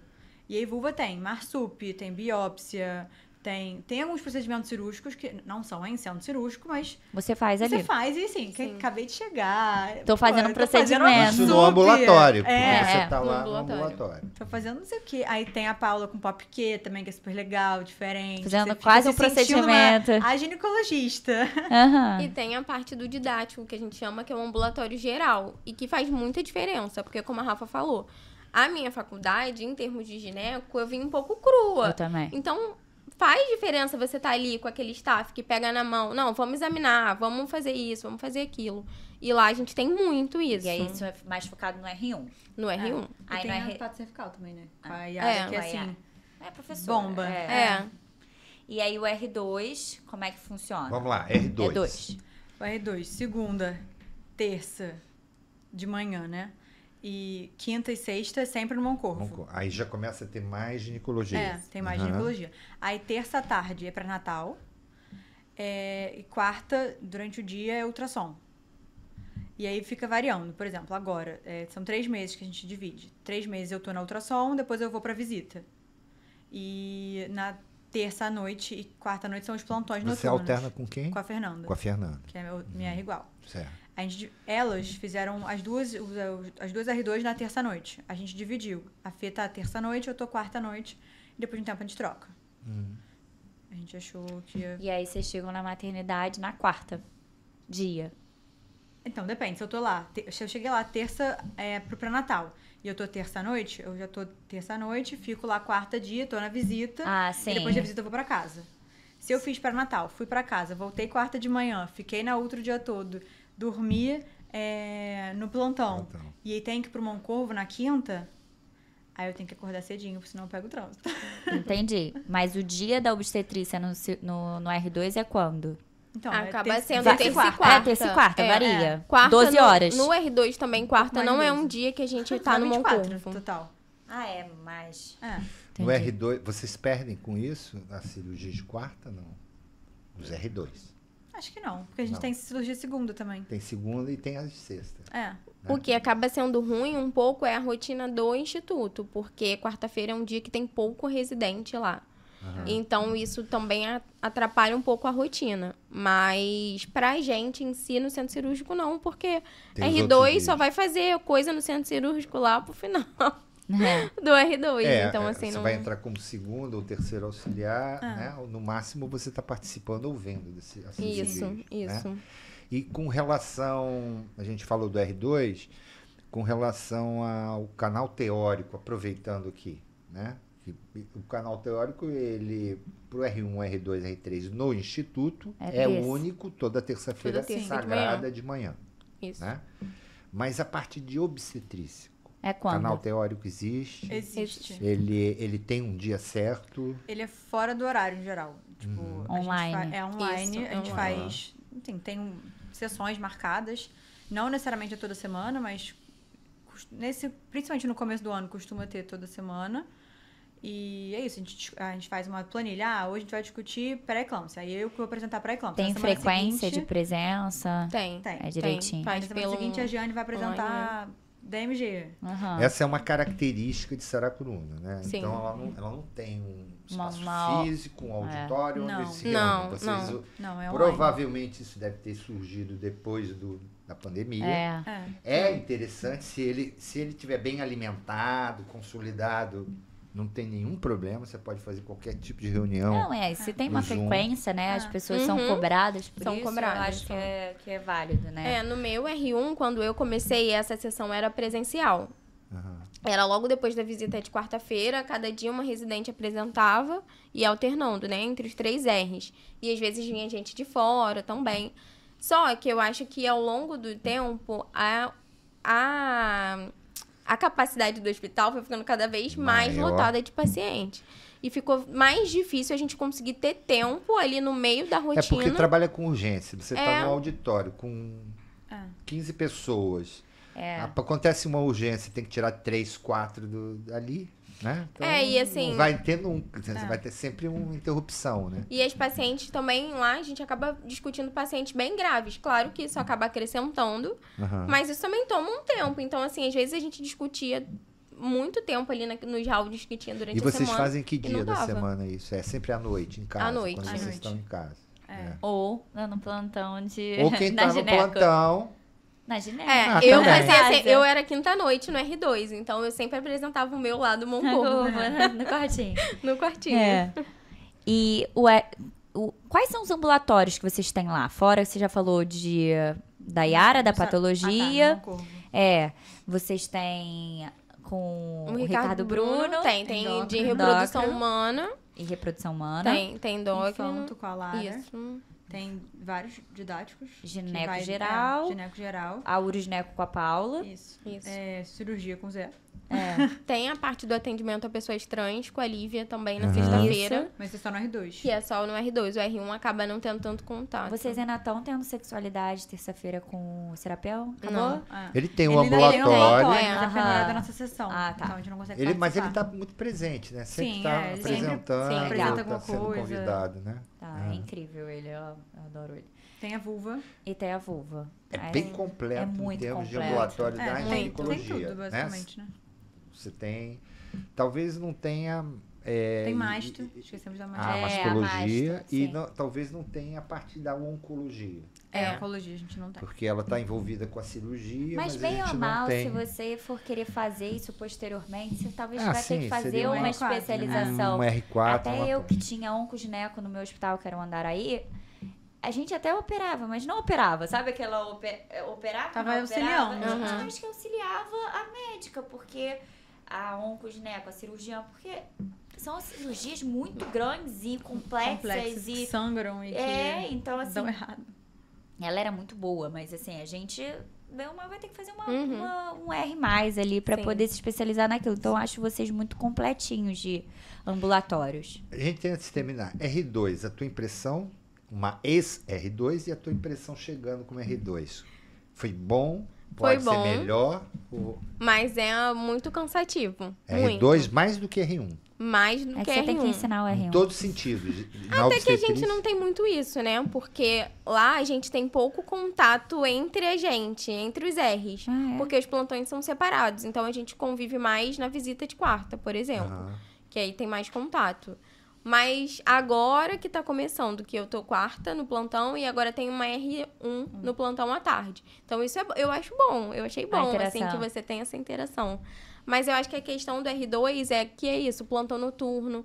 [SPEAKER 3] E aí vulva tem marsup, tem biópsia, tem alguns procedimentos cirúrgicos que não são em centro cirúrgico, mas
[SPEAKER 2] Você faz
[SPEAKER 3] você
[SPEAKER 2] ali.
[SPEAKER 3] faz e assim, que acabei de chegar.
[SPEAKER 2] Tô fazendo um procedimento.
[SPEAKER 1] Isso
[SPEAKER 3] marsup,
[SPEAKER 1] no ambulatório, porque
[SPEAKER 3] É,
[SPEAKER 1] você tá
[SPEAKER 4] no
[SPEAKER 1] lá no
[SPEAKER 4] ambulatório.
[SPEAKER 1] ambulatório.
[SPEAKER 3] tô fazendo não sei o quê. Aí tem a Paula com popquê também, que é super legal, diferente.
[SPEAKER 2] Fazendo
[SPEAKER 3] Você fica
[SPEAKER 2] quase
[SPEAKER 3] se
[SPEAKER 2] um
[SPEAKER 3] sentindo
[SPEAKER 2] procedimento.
[SPEAKER 3] a ginecologista.
[SPEAKER 2] Aham.
[SPEAKER 4] E tem a parte do didático, que a gente chama, que é um ambulatório geral. E que faz muita diferença, porque como a Rafa falou, A minha faculdade, em termos de gineco, eu vim um pouco crua.
[SPEAKER 2] Eu também.
[SPEAKER 4] Então, faz diferença você estar ali com aquele staff que pega na mão. Não, vamos examinar, vamos fazer isso, vamos fazer aquilo. E lá a gente tem muito isso.
[SPEAKER 2] E aí isso é mais focado no R1.
[SPEAKER 4] No R1.
[SPEAKER 3] E
[SPEAKER 2] Aí
[SPEAKER 3] tem
[SPEAKER 2] no
[SPEAKER 3] a pato cervical também, né? Com a Yara, que é assim,
[SPEAKER 2] É, professora.
[SPEAKER 3] bomba.
[SPEAKER 2] E aí o R2, como é que funciona?
[SPEAKER 1] Vamos lá, R2.
[SPEAKER 2] R2.
[SPEAKER 3] O R2, segunda, terça, de manhã, né? E quinta e sexta, sempre no Moncorvo.
[SPEAKER 1] Aí já começa a ter mais ginecologia.
[SPEAKER 3] Tem mais ginecologia. Aí terça à tarde é pré-natal. E quarta, durante o dia, é ultrassom. E aí fica variando. Por exemplo, agora, são 3 meses que a gente divide. 3 meses eu tô na ultrassom, depois eu vou pra visita. E na terça à noite e quarta à noite são os plantões noturnos.
[SPEAKER 1] Você alterna com quem?
[SPEAKER 3] Com a Fernanda.
[SPEAKER 1] Com a Fernanda.
[SPEAKER 3] Que é minha R igual.
[SPEAKER 1] Certo.
[SPEAKER 3] Elas fizeram as duas R2 na terça-noite. A gente dividiu. A Fê tá terça-noite, eu tô quarta-noite. E depois de um tempo a gente troca. A gente achou que ia...
[SPEAKER 2] E aí vocês chegam na maternidade na quarta dia.
[SPEAKER 3] Então, depende. Se eu tô lá... Se eu cheguei lá terça pro pré-natal e eu tô terça-noite, eu já tô terça-noite, fico lá quarta dia, tô na visita.
[SPEAKER 2] Sim.
[SPEAKER 3] E depois da visita eu vou pra casa. Se eu fiz pré-natal, fui pra casa, voltei quarta de manhã, fiquei na ultra o dia todo... Dormi no plantão. E aí tem que ir pro Moncorvo na quinta. Aí eu tenho que acordar cedinho, porque senão eu pego o trânsito.
[SPEAKER 2] Entendi. Mas o dia da obstetrícia no R2 é quando?
[SPEAKER 3] Então,
[SPEAKER 4] acaba sendo
[SPEAKER 3] terça
[SPEAKER 4] terça
[SPEAKER 3] e quarta.
[SPEAKER 4] quarta.
[SPEAKER 2] Terça e quarta, varia.
[SPEAKER 4] Quarta
[SPEAKER 2] 12 horas.
[SPEAKER 4] No R2 também, quarta
[SPEAKER 3] Mais
[SPEAKER 4] não é
[SPEAKER 3] 12.
[SPEAKER 4] um dia que a gente tá no
[SPEAKER 3] 24
[SPEAKER 4] Moncorvo.
[SPEAKER 3] total.
[SPEAKER 2] Mas...
[SPEAKER 1] No R2, vocês perdem com isso a cirurgia de quarta? Não. Os R2.
[SPEAKER 3] Acho que não, porque a gente tem cirurgia segunda também.
[SPEAKER 1] Tem segunda e tem a de sexta.
[SPEAKER 4] O que acaba sendo ruim um pouco é a rotina do instituto, porque quarta-feira é um dia que tem pouco residente lá. Então, isso também atrapalha um pouco a rotina. Mas pra gente em si, no centro cirúrgico, não, porque
[SPEAKER 1] Tem
[SPEAKER 4] R2 só vai fazer coisa no centro cirúrgico lá pro final do R2. Então, assim,
[SPEAKER 1] você
[SPEAKER 4] não...
[SPEAKER 1] vai entrar como segundo ou terceiro auxiliar, né? No máximo você está participando ou vendo desse vídeo,
[SPEAKER 4] Isso.
[SPEAKER 1] Né? E com relação, a gente falou do R2, com relação ao canal teórico, aproveitando aqui, né? O canal teórico, ele, pro R1, R2, R3 no Instituto, é o único, toda terça-feira sagrada de manhã.
[SPEAKER 4] Isso.
[SPEAKER 1] Né? Mas a parte de obstetrícia,
[SPEAKER 2] é quando?
[SPEAKER 1] O canal teórico existe?
[SPEAKER 3] Existe.
[SPEAKER 1] Ele tem um dia certo?
[SPEAKER 3] Ele é fora do horário, em geral. Tipo,
[SPEAKER 2] online.
[SPEAKER 3] É online.
[SPEAKER 4] Isso,
[SPEAKER 3] a gente faz... Tem sessões marcadas. Não necessariamente toda semana, mas... principalmente no começo do ano, costuma ter toda semana. E é isso, a gente faz uma planilha. Hoje a gente vai discutir pré-eclâmpsia. Aí eu vou apresentar pré-eclâmpsia.
[SPEAKER 2] Tem frequência de presença?
[SPEAKER 4] Tem.
[SPEAKER 2] É direitinho.
[SPEAKER 3] Na semana seguinte, a Giane vai apresentar DMG.
[SPEAKER 1] Essa é uma característica de Saracuruna, né?
[SPEAKER 4] Sim.
[SPEAKER 1] Então, ela não tem um espaço físico, um auditório, onde eles se reúnem. Provavelmente isso deve ter surgido depois da pandemia. É interessante, se ele estiver bem alimentado, consolidado... Não tem nenhum problema, você pode fazer qualquer tipo de reunião.
[SPEAKER 2] Se tem uma frequência, né? As pessoas são cobradas por isso, eu acho que é válido, né?
[SPEAKER 4] No meu R1, quando eu comecei, essa sessão era presencial. Era logo depois da visita de quarta-feira, cada dia uma residente apresentava e alternando, né? Entre os 3 R's. E às vezes vinha gente de fora também. Só que eu acho que ao longo do tempo, a capacidade do hospital foi ficando cada vez mais lotada de paciente. E ficou mais difícil a gente conseguir ter tempo ali no meio da rotina.
[SPEAKER 1] É porque trabalha com urgência. Você está no auditório com 15 pessoas. Acontece uma urgência, tem que tirar 3, 4 dali, né? Então,
[SPEAKER 4] e assim...
[SPEAKER 1] vai ter sempre uma interrupção, né?
[SPEAKER 4] E as pacientes também lá, a gente acaba discutindo pacientes bem graves. Claro que isso acaba acrescentando, mas isso também toma um tempo. Então, assim, às vezes a gente discutia muito tempo ali nos áudios que tinha durante a semana.
[SPEAKER 1] E vocês fazem que dia da semana isso? É sempre à noite, em casa?
[SPEAKER 4] À noite.
[SPEAKER 1] Quando vocês estão em casa.
[SPEAKER 2] Ou no plantão de...
[SPEAKER 1] Ou quem tá no plantão...
[SPEAKER 2] Na gineco.
[SPEAKER 4] Eu fazia assim, eu era quinta-noite no R2, então eu sempre apresentava o meu lado Moncorvo.
[SPEAKER 2] No quartinho.
[SPEAKER 4] No quartinho.
[SPEAKER 2] E quais são os ambulatórios que vocês têm lá? Fora, você já falou da Yara, da patologia. Vocês têm com o Ricardo Bruno.
[SPEAKER 4] Tem de reprodução humana.
[SPEAKER 2] E reprodução humana.
[SPEAKER 4] Tem endócrino.
[SPEAKER 3] Infanto com a Lara.
[SPEAKER 4] Isso.
[SPEAKER 3] Tem vários didáticos.
[SPEAKER 2] Gineco geral.
[SPEAKER 3] Gineco geral.
[SPEAKER 2] A urogineco com a Paula.
[SPEAKER 3] Isso. Cirurgia com o Zé.
[SPEAKER 4] Tem a parte do atendimento a pessoas trans com a Lívia também na sexta-feira.
[SPEAKER 3] Mas é só no R2.
[SPEAKER 4] Que é só no R2. O R1 acaba não tendo tanto contato.
[SPEAKER 2] Vocês ainda estão tendo sexualidade terça-feira com o Serapel? Acabou?
[SPEAKER 4] Não.
[SPEAKER 1] Ele tem um ambulatório.
[SPEAKER 3] Mas é fora da nossa sessão.
[SPEAKER 2] Tá.
[SPEAKER 3] Então a gente não consegue
[SPEAKER 1] Mas ele tá muito presente, né? Sempre tá
[SPEAKER 3] ele
[SPEAKER 1] apresentando,
[SPEAKER 3] sempre apresenta alguma
[SPEAKER 1] tá sendo
[SPEAKER 3] coisa.
[SPEAKER 1] convidado, né?
[SPEAKER 2] É incrível ele, eu adoro ele.
[SPEAKER 3] Tem a vulva.
[SPEAKER 2] E tem a vulva.
[SPEAKER 1] É bem completo
[SPEAKER 2] é muito
[SPEAKER 1] em termos de
[SPEAKER 2] completo.
[SPEAKER 1] ambulatório da ginecologia.
[SPEAKER 3] Tem tudo, basicamente, né?
[SPEAKER 1] Você tem... Talvez não tenha...
[SPEAKER 3] tem masto. Esquecemos da masto.
[SPEAKER 1] A mastologia.
[SPEAKER 2] masto,
[SPEAKER 1] e talvez não tenha a parte da oncologia.
[SPEAKER 3] A oncologia a gente não tem.
[SPEAKER 1] Porque ela está envolvida com a cirurgia, mas
[SPEAKER 2] bem
[SPEAKER 1] a gente
[SPEAKER 2] ou mal,
[SPEAKER 1] não tem.
[SPEAKER 2] se você for querer fazer isso posteriormente, você talvez vai ter
[SPEAKER 1] sim,
[SPEAKER 2] que fazer
[SPEAKER 1] seria
[SPEAKER 2] uma
[SPEAKER 3] R4,
[SPEAKER 2] especialização.
[SPEAKER 1] Um R4.
[SPEAKER 2] Até eu que tinha oncogineco no meu hospital, que era o Andaraí, a gente até operava, mas não operava. Sabe aquela operava?
[SPEAKER 3] Tava
[SPEAKER 2] não
[SPEAKER 3] auxiliando.
[SPEAKER 2] operava? A gente acho que auxiliava a médica, porque a oncogineco, a cirurgiã, porque são cirurgias muito grandes e complexas
[SPEAKER 3] Que
[SPEAKER 2] e
[SPEAKER 3] sangram e que
[SPEAKER 2] então assim,
[SPEAKER 3] dão errado.
[SPEAKER 2] ela era muito boa, mas assim, a gente vai ter que fazer um R+ ali pra poder se especializar naquilo. Então, eu acho vocês muito completinhos de ambulatórios.
[SPEAKER 1] A gente, antes de terminar, R2, a tua impressão, uma ex-R2 e a tua impressão chegando como R2. Foi bom? Pode ser melhor?
[SPEAKER 4] Mas é muito cansativo.
[SPEAKER 1] R2
[SPEAKER 4] muito.
[SPEAKER 1] Mais do que R1.
[SPEAKER 4] Mais do que
[SPEAKER 2] você
[SPEAKER 4] R1.
[SPEAKER 2] tem que ensinar o R1.
[SPEAKER 1] Em todos os sentidos.
[SPEAKER 4] Até que a gente não tem muito isso, né? Porque lá a gente tem pouco contato entre a gente, entre os R's. Porque os plantões são separados. Então, a gente convive mais na visita de quarta, por exemplo. Que aí tem mais contato. Mas agora que tá começando, que eu tô quarta no plantão e agora tem uma R1 no plantão à tarde. Então, isso eu acho bom. Eu achei bom, assim, que você tem essa interação. Mas eu acho que a questão do R2 é que é isso, plantão noturno.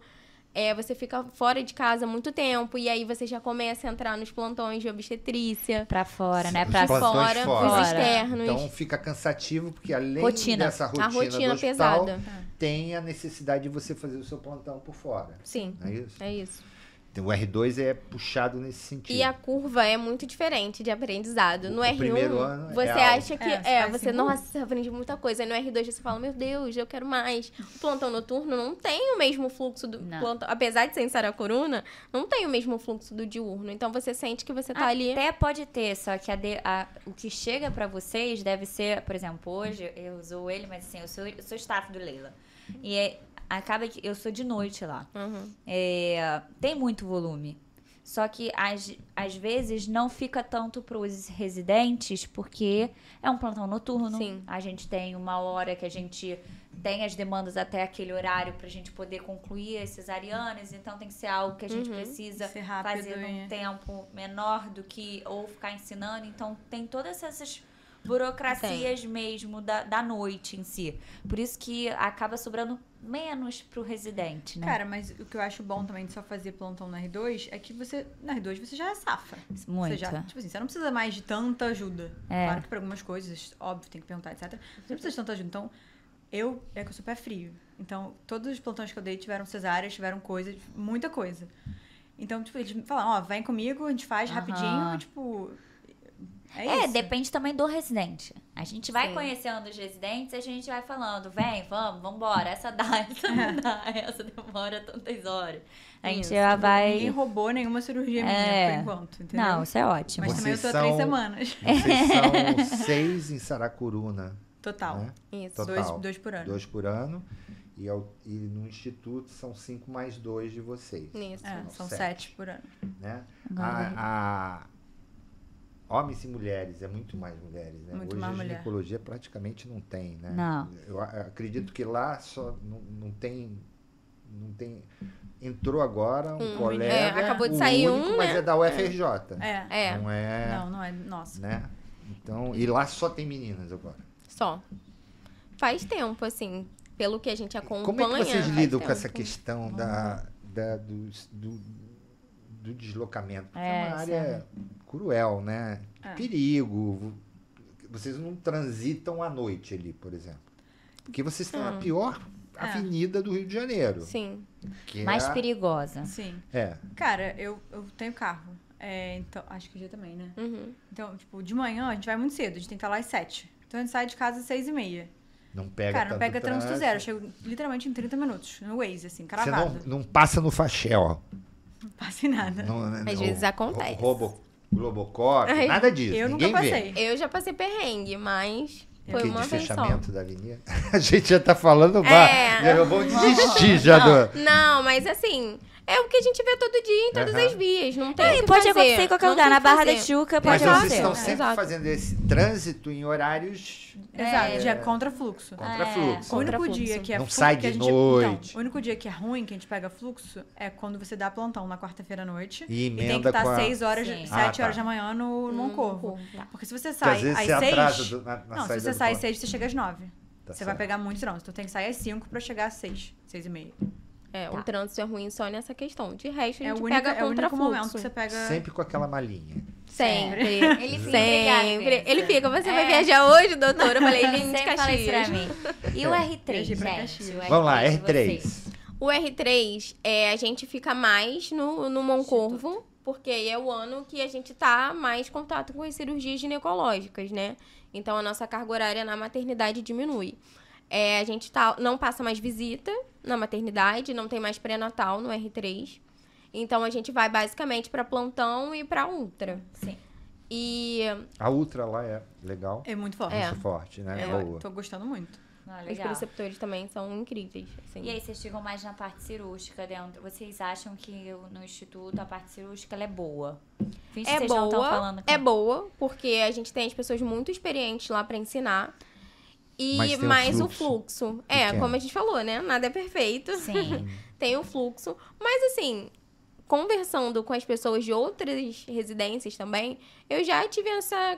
[SPEAKER 4] Você fica fora de casa muito tempo e aí você já começa a entrar nos plantões de obstetrícia.
[SPEAKER 2] Pra fora, né?
[SPEAKER 1] Pra
[SPEAKER 4] fora, os externos.
[SPEAKER 1] Então fica cansativo, porque além dessa
[SPEAKER 4] a rotina
[SPEAKER 1] do hospital,
[SPEAKER 4] pesada.
[SPEAKER 1] tem a necessidade de você fazer o seu plantão por fora.
[SPEAKER 4] Sim,
[SPEAKER 1] não é isso?
[SPEAKER 4] É isso.
[SPEAKER 1] Então, o R2 é puxado nesse sentido.
[SPEAKER 4] E a curva é muito diferente de aprendizado. No R1,
[SPEAKER 1] primeiro ano
[SPEAKER 4] você acha que... você,
[SPEAKER 3] nossa,
[SPEAKER 4] aprende muita coisa. E no R2 você fala, meu Deus, eu quero mais. O plantão noturno não tem o mesmo fluxo do plantão. Apesar de ser em Saracuruna, não tem o mesmo fluxo do diurno. Então, você sente que você tá ali...
[SPEAKER 2] Até pode ter, só que o que chega pra vocês deve ser... Por exemplo, hoje eu uso ele, mas assim, eu sou staff do Leila. E acaba que eu sou de noite lá. Tem muito volume. Só que, às vezes, não fica tanto para os residentes, porque é um plantão noturno.
[SPEAKER 4] Sim.
[SPEAKER 2] A gente tem uma hora que a gente tem as demandas até aquele horário para a gente poder concluir as cesarianas. Então, tem que ser algo que a gente precisa fazer num tempo menor do que... Ou ficar ensinando. Então, tem todas essas... burocracias mesmo da noite em si. Por isso que acaba sobrando menos pro residente, né?
[SPEAKER 3] Cara, mas o que eu acho bom também de só fazer plantão no R2 é que na R2 você já é safa.
[SPEAKER 2] Muito.
[SPEAKER 3] Você não precisa mais de tanta ajuda. Claro que para algumas coisas, óbvio, tem que perguntar, etc. Você não precisa de tanta ajuda. Então, que eu sou pé frio. Então, todos os plantões que eu dei tiveram cesáreas, tiveram coisas, muita coisa. Então, eles falam, vem comigo, a gente faz rapidinho, isso.
[SPEAKER 2] Depende também do residente. A gente vai conhecendo os residentes, a gente vai falando, vambora, essa dá, essa não dá, essa demora tantas horas. A gente já vai...
[SPEAKER 3] Ninguém roubou nenhuma cirurgia minha, por enquanto, entendeu?
[SPEAKER 2] Não, isso é ótimo.
[SPEAKER 3] Mas também eu tô 3 semanas.
[SPEAKER 1] Vocês são 6 em Saracuruna.
[SPEAKER 3] Total.
[SPEAKER 1] Né?
[SPEAKER 4] Isso.
[SPEAKER 1] Total.
[SPEAKER 3] 2 por ano.
[SPEAKER 1] 2 por ano. E no instituto são 5 mais 2 de vocês.
[SPEAKER 4] Isso.
[SPEAKER 3] São 7 por ano.
[SPEAKER 1] Né? Homens e mulheres, é muito mais mulheres, né?
[SPEAKER 3] Muito
[SPEAKER 1] Hoje
[SPEAKER 3] mais
[SPEAKER 1] a ginecologia praticamente não tem, né?
[SPEAKER 2] Não.
[SPEAKER 1] Eu acredito que lá só não tem... Entrou agora um colega...
[SPEAKER 4] acabou de sair
[SPEAKER 1] único, mas é da UFRJ.
[SPEAKER 3] Não é... Não é nossa.
[SPEAKER 1] Né? Então, e lá só tem meninas agora.
[SPEAKER 4] Só. Faz tempo, assim, pelo que a gente acompanha.
[SPEAKER 1] Como é que vocês lidam com essa questão do deslocamento? Porque é uma área cruel, né? Perigo. Vocês não transitam à noite ali, por exemplo. Porque vocês estão na pior avenida do Rio de Janeiro.
[SPEAKER 4] Sim.
[SPEAKER 1] Que
[SPEAKER 2] Mais perigosa.
[SPEAKER 3] Sim.
[SPEAKER 1] É.
[SPEAKER 3] Cara, eu tenho carro. Então, acho que o dia também, né? Então, tipo, de manhã a gente vai muito cedo. A gente tem que estar lá às 7. Então a gente sai de casa às 6h30.
[SPEAKER 1] Não pega
[SPEAKER 3] Cara, não
[SPEAKER 1] tanto
[SPEAKER 3] pega trânsito zero. Eu chego literalmente em 30 minutos. No Waze, assim, cravado.
[SPEAKER 1] Você não passa no Fachel.
[SPEAKER 3] Não passa em nada.
[SPEAKER 4] Às vezes acontece.
[SPEAKER 1] Globocop, nada disso.
[SPEAKER 3] Eu
[SPEAKER 1] Ninguém
[SPEAKER 3] nunca passei.
[SPEAKER 4] Eu já passei perrengue, mas foi uma
[SPEAKER 1] de
[SPEAKER 4] vez só.
[SPEAKER 1] fechamento da avenida. A gente já tá falando, vamos desistir já do...
[SPEAKER 4] Não, mas assim, é o que a gente vê todo dia em todas as vias. Não tem o que
[SPEAKER 2] Pode
[SPEAKER 4] fazer.
[SPEAKER 2] acontecer em qualquer
[SPEAKER 4] Não
[SPEAKER 2] lugar.
[SPEAKER 4] tem
[SPEAKER 2] Na
[SPEAKER 4] o que
[SPEAKER 2] Barra da
[SPEAKER 4] fazer.
[SPEAKER 2] Tijuca
[SPEAKER 1] Mas
[SPEAKER 2] pode
[SPEAKER 1] vocês
[SPEAKER 2] acontecer.
[SPEAKER 1] estão sempre
[SPEAKER 4] Exato.
[SPEAKER 1] fazendo esse trânsito em horários
[SPEAKER 3] Exato, já é contra fluxo.
[SPEAKER 1] contra fluxo.
[SPEAKER 3] O único
[SPEAKER 4] Contra
[SPEAKER 3] dia
[SPEAKER 4] fluxo.
[SPEAKER 3] que é
[SPEAKER 1] Não
[SPEAKER 3] fluxo
[SPEAKER 1] sai
[SPEAKER 3] que a
[SPEAKER 1] de
[SPEAKER 3] gente,
[SPEAKER 1] noite.
[SPEAKER 3] Então, o único dia que é ruim, que a gente pega fluxo, é quando você dá plantão na quarta-feira à noite.
[SPEAKER 1] E
[SPEAKER 3] tem que
[SPEAKER 1] emenda
[SPEAKER 3] estar
[SPEAKER 1] com a...
[SPEAKER 3] 6 horas,
[SPEAKER 2] Sim.
[SPEAKER 3] 7
[SPEAKER 1] Ah,
[SPEAKER 3] horas
[SPEAKER 1] tá.
[SPEAKER 3] da manhã no Moncorvo. Porque se você
[SPEAKER 1] Porque
[SPEAKER 3] sai
[SPEAKER 1] às vezes
[SPEAKER 3] às
[SPEAKER 1] você
[SPEAKER 3] 6...
[SPEAKER 1] atrasa na
[SPEAKER 3] Não, se
[SPEAKER 1] saída
[SPEAKER 3] você
[SPEAKER 1] do
[SPEAKER 3] sai às
[SPEAKER 1] ponto.
[SPEAKER 3] 6, você chega às 9.
[SPEAKER 1] Tá
[SPEAKER 3] Você vai
[SPEAKER 1] certo.
[SPEAKER 3] pegar muito trânsito. Então tem que sair às 5 pra chegar às 6, 6h30.
[SPEAKER 4] O trânsito é ruim só nessa questão. De resto, a
[SPEAKER 3] É
[SPEAKER 4] gente
[SPEAKER 3] o único,
[SPEAKER 4] pega
[SPEAKER 3] é o
[SPEAKER 4] contra
[SPEAKER 3] único momento
[SPEAKER 4] fluxo.
[SPEAKER 3] que você pega...
[SPEAKER 1] Sempre com aquela malinha.
[SPEAKER 4] Sempre.
[SPEAKER 2] Ele fica
[SPEAKER 4] Sempre. Ele fica, você vai
[SPEAKER 2] É.
[SPEAKER 4] viajar hoje, doutora? Eu falei, gente,
[SPEAKER 2] Sempre fala isso pra
[SPEAKER 4] Caxias.
[SPEAKER 2] mim. E o R3,
[SPEAKER 3] Viajei pra
[SPEAKER 2] gente?
[SPEAKER 3] Caxias.
[SPEAKER 2] O
[SPEAKER 1] Vamos lá,
[SPEAKER 2] de
[SPEAKER 1] R3.
[SPEAKER 2] vocês.
[SPEAKER 4] O R3, a gente fica mais no Moncorvo, porque aí é o ano que a gente tá mais em contato com as cirurgias ginecológicas, né? Então, a nossa carga horária na maternidade diminui. A gente não passa mais visita na maternidade, não tem mais pré-natal no R3. Então, a gente vai basicamente para plantão e para ultra.
[SPEAKER 2] Sim.
[SPEAKER 4] E
[SPEAKER 1] A Ultra lá é legal.
[SPEAKER 3] É muito forte.
[SPEAKER 1] Muito forte, né? Boa.
[SPEAKER 3] Tô gostando muito.
[SPEAKER 2] Ah,
[SPEAKER 4] os
[SPEAKER 2] legal.
[SPEAKER 4] preceptores também são incríveis. Assim.
[SPEAKER 2] E aí, vocês ficam mais na parte cirúrgica dentro. Vocês acham que no instituto a parte cirúrgica ela é boa? Finge que vocês não estão falando
[SPEAKER 4] É boa, porque a gente tem as pessoas muito experientes lá para ensinar. E
[SPEAKER 1] Mas tem
[SPEAKER 4] mais
[SPEAKER 1] o
[SPEAKER 4] o fluxo.
[SPEAKER 1] Pequeno.
[SPEAKER 4] Como a gente falou, né? Nada é perfeito.
[SPEAKER 2] Sim.
[SPEAKER 4] Tem o fluxo. Mas assim, conversando com as pessoas de outras residências também, eu já tive essa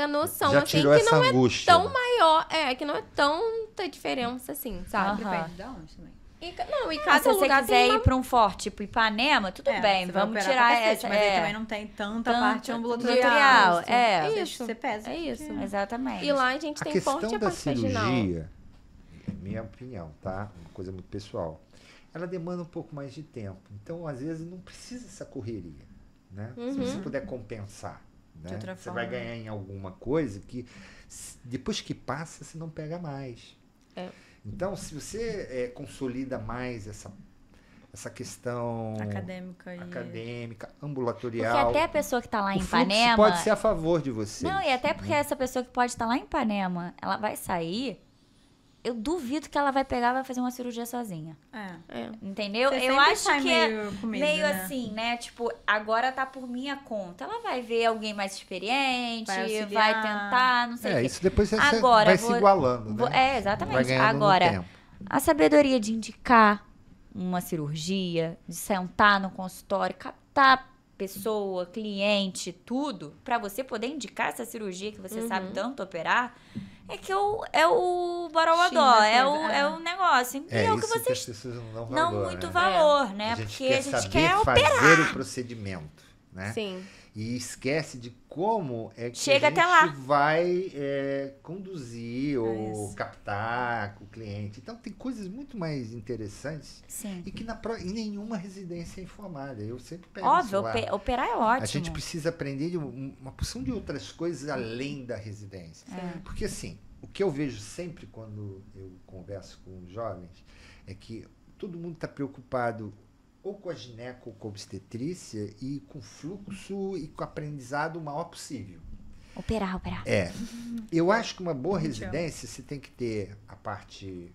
[SPEAKER 4] noção,
[SPEAKER 1] Já
[SPEAKER 4] assim,
[SPEAKER 1] tirou
[SPEAKER 4] que
[SPEAKER 1] essa
[SPEAKER 4] não
[SPEAKER 1] angústia,
[SPEAKER 4] é tão
[SPEAKER 1] né?
[SPEAKER 4] maior. Que não é tanta diferença assim, sabe?
[SPEAKER 2] Aham.
[SPEAKER 3] Depende de onde também.
[SPEAKER 4] E
[SPEAKER 2] Se
[SPEAKER 4] cada
[SPEAKER 2] você
[SPEAKER 4] lugar
[SPEAKER 2] quiser
[SPEAKER 4] tem
[SPEAKER 2] ir pra um forte, tipo Ipanema, tudo bem,
[SPEAKER 3] você vai
[SPEAKER 2] vamos
[SPEAKER 3] operar
[SPEAKER 2] tirar
[SPEAKER 3] pra cacete,
[SPEAKER 2] essa.
[SPEAKER 3] Mas aí também não tem tanta parte ambulatorial.
[SPEAKER 2] ambulatorial,
[SPEAKER 3] assim.
[SPEAKER 2] é.
[SPEAKER 4] Isso.
[SPEAKER 3] Você pesa.
[SPEAKER 4] É isso.
[SPEAKER 2] Exatamente.
[SPEAKER 4] E lá a gente
[SPEAKER 1] A
[SPEAKER 4] tem forte
[SPEAKER 1] questão
[SPEAKER 4] a
[SPEAKER 1] da
[SPEAKER 4] parte vaginal.
[SPEAKER 1] cirurgia, minha opinião, tá? Uma coisa muito pessoal. Ela demanda um pouco mais de tempo. Então, às vezes, não precisa essa correria, né? Se você puder compensar, né?
[SPEAKER 3] outra
[SPEAKER 1] Você vai
[SPEAKER 3] forma.
[SPEAKER 1] ganhar em alguma coisa que depois que passa, você não pega mais.
[SPEAKER 4] É.
[SPEAKER 1] Então, se você consolida mais essa questão acadêmica, ambulatorial,
[SPEAKER 2] Porque até a pessoa que tá lá em
[SPEAKER 1] o fluxo
[SPEAKER 2] Ipanema.
[SPEAKER 1] pode ser a favor de você.
[SPEAKER 2] Não, e até porque essa pessoa que pode estar lá em Ipanema, ela vai sair. Eu duvido que ela vai pegar e vai fazer uma cirurgia sozinha.
[SPEAKER 3] É.
[SPEAKER 2] Entendeu?
[SPEAKER 3] Você
[SPEAKER 2] Eu
[SPEAKER 3] sempre
[SPEAKER 2] acho
[SPEAKER 3] sai
[SPEAKER 2] que é
[SPEAKER 3] meio com medo,
[SPEAKER 2] meio
[SPEAKER 3] né?
[SPEAKER 2] assim, né? Tipo, agora tá por minha conta. Ela vai ver alguém mais experiente,
[SPEAKER 3] Vai auxiliar.
[SPEAKER 2] vai tentar, não sei o quê.
[SPEAKER 1] Isso depois você
[SPEAKER 2] Agora,
[SPEAKER 1] vai se igualando, né?
[SPEAKER 2] Exatamente.
[SPEAKER 1] Vai ganhando no
[SPEAKER 2] Agora,
[SPEAKER 1] tempo.
[SPEAKER 2] a sabedoria de indicar uma cirurgia, de sentar no consultório, captar pessoa, cliente, tudo, pra você poder indicar essa cirurgia que você sabe tanto operar, é que é o Borogodó,
[SPEAKER 3] Xinga
[SPEAKER 2] é
[SPEAKER 3] a
[SPEAKER 2] o,
[SPEAKER 3] coisa,
[SPEAKER 2] é o negócio. E é o que
[SPEAKER 1] isso as
[SPEAKER 2] vocês
[SPEAKER 1] pessoas não dão
[SPEAKER 2] não
[SPEAKER 1] valor,
[SPEAKER 2] muito
[SPEAKER 1] né?
[SPEAKER 2] valor, né?
[SPEAKER 1] A gente
[SPEAKER 2] Porque
[SPEAKER 1] quer
[SPEAKER 2] a gente
[SPEAKER 1] saber
[SPEAKER 2] quer
[SPEAKER 1] fazer o procedimento, né?
[SPEAKER 4] Sim.
[SPEAKER 1] E esquece de como é que
[SPEAKER 2] Chega
[SPEAKER 1] a gente
[SPEAKER 2] até lá.
[SPEAKER 1] vai conduzir ou captar o cliente. Então, tem coisas muito mais interessantes
[SPEAKER 2] Sim.
[SPEAKER 1] e que em nenhuma residência é informada. Eu sempre pego
[SPEAKER 2] Óbvio,
[SPEAKER 1] isso lá.
[SPEAKER 2] operar é ótimo.
[SPEAKER 1] A gente precisa aprender de uma porção de outras coisas além da residência. Porque, assim, o que eu vejo sempre quando eu converso com jovens é que todo mundo está preocupado ou com a gineco ou com a obstetrícia e com fluxo e com o aprendizado o maior possível.
[SPEAKER 2] Operar.
[SPEAKER 1] Eu acho que uma boa residência você tem que ter a parte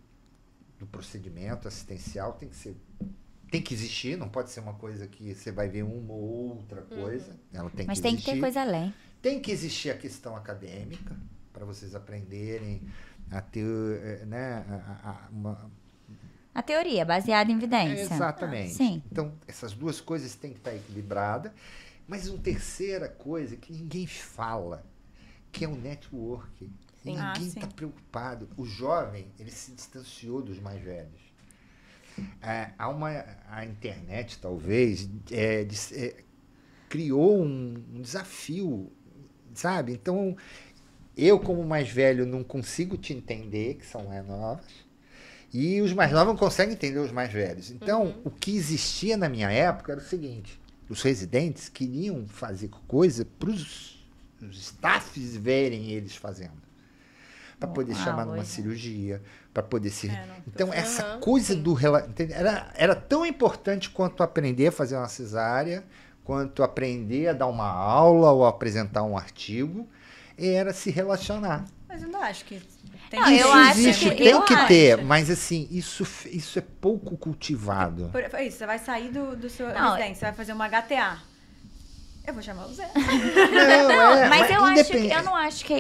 [SPEAKER 1] do procedimento assistencial, tem que existir, não pode ser uma coisa que você vai ver uma ou outra coisa. Ela tem
[SPEAKER 2] Mas
[SPEAKER 1] que
[SPEAKER 2] tem
[SPEAKER 1] existir.
[SPEAKER 2] que ter coisa além.
[SPEAKER 1] Tem que existir a questão acadêmica, para vocês aprenderem a ter, né,
[SPEAKER 2] A teoria, baseada em evidência.
[SPEAKER 1] Exatamente.
[SPEAKER 2] Sim.
[SPEAKER 1] Então, essas duas coisas têm que estar equilibradas. Mas uma terceira coisa que ninguém fala, que é o network.
[SPEAKER 4] Sim.
[SPEAKER 1] Ninguém está preocupado. O jovem, ele se distanciou dos mais velhos. A internet, talvez, criou um desafio, sabe? Então, eu, como mais velho, não consigo te entender, que são mais novas, e os mais novos não conseguem entender os mais velhos. Então, o que existia na minha época era o seguinte, os residentes queriam fazer coisa para os staffs verem eles fazendo. Para poder chamar numa cirurgia, para poder se... Então, essa coisa do... Era tão importante quanto aprender a fazer uma cesárea, quanto aprender a dar uma aula ou apresentar um artigo, era se relacionar.
[SPEAKER 3] Mas eu não acho que... Tem
[SPEAKER 1] tem que ter, mas assim, isso é pouco cultivado.
[SPEAKER 3] É isso, você vai sair do seu residência, você vai fazer uma HTA. Eu vou chamar o Zé.
[SPEAKER 2] Mas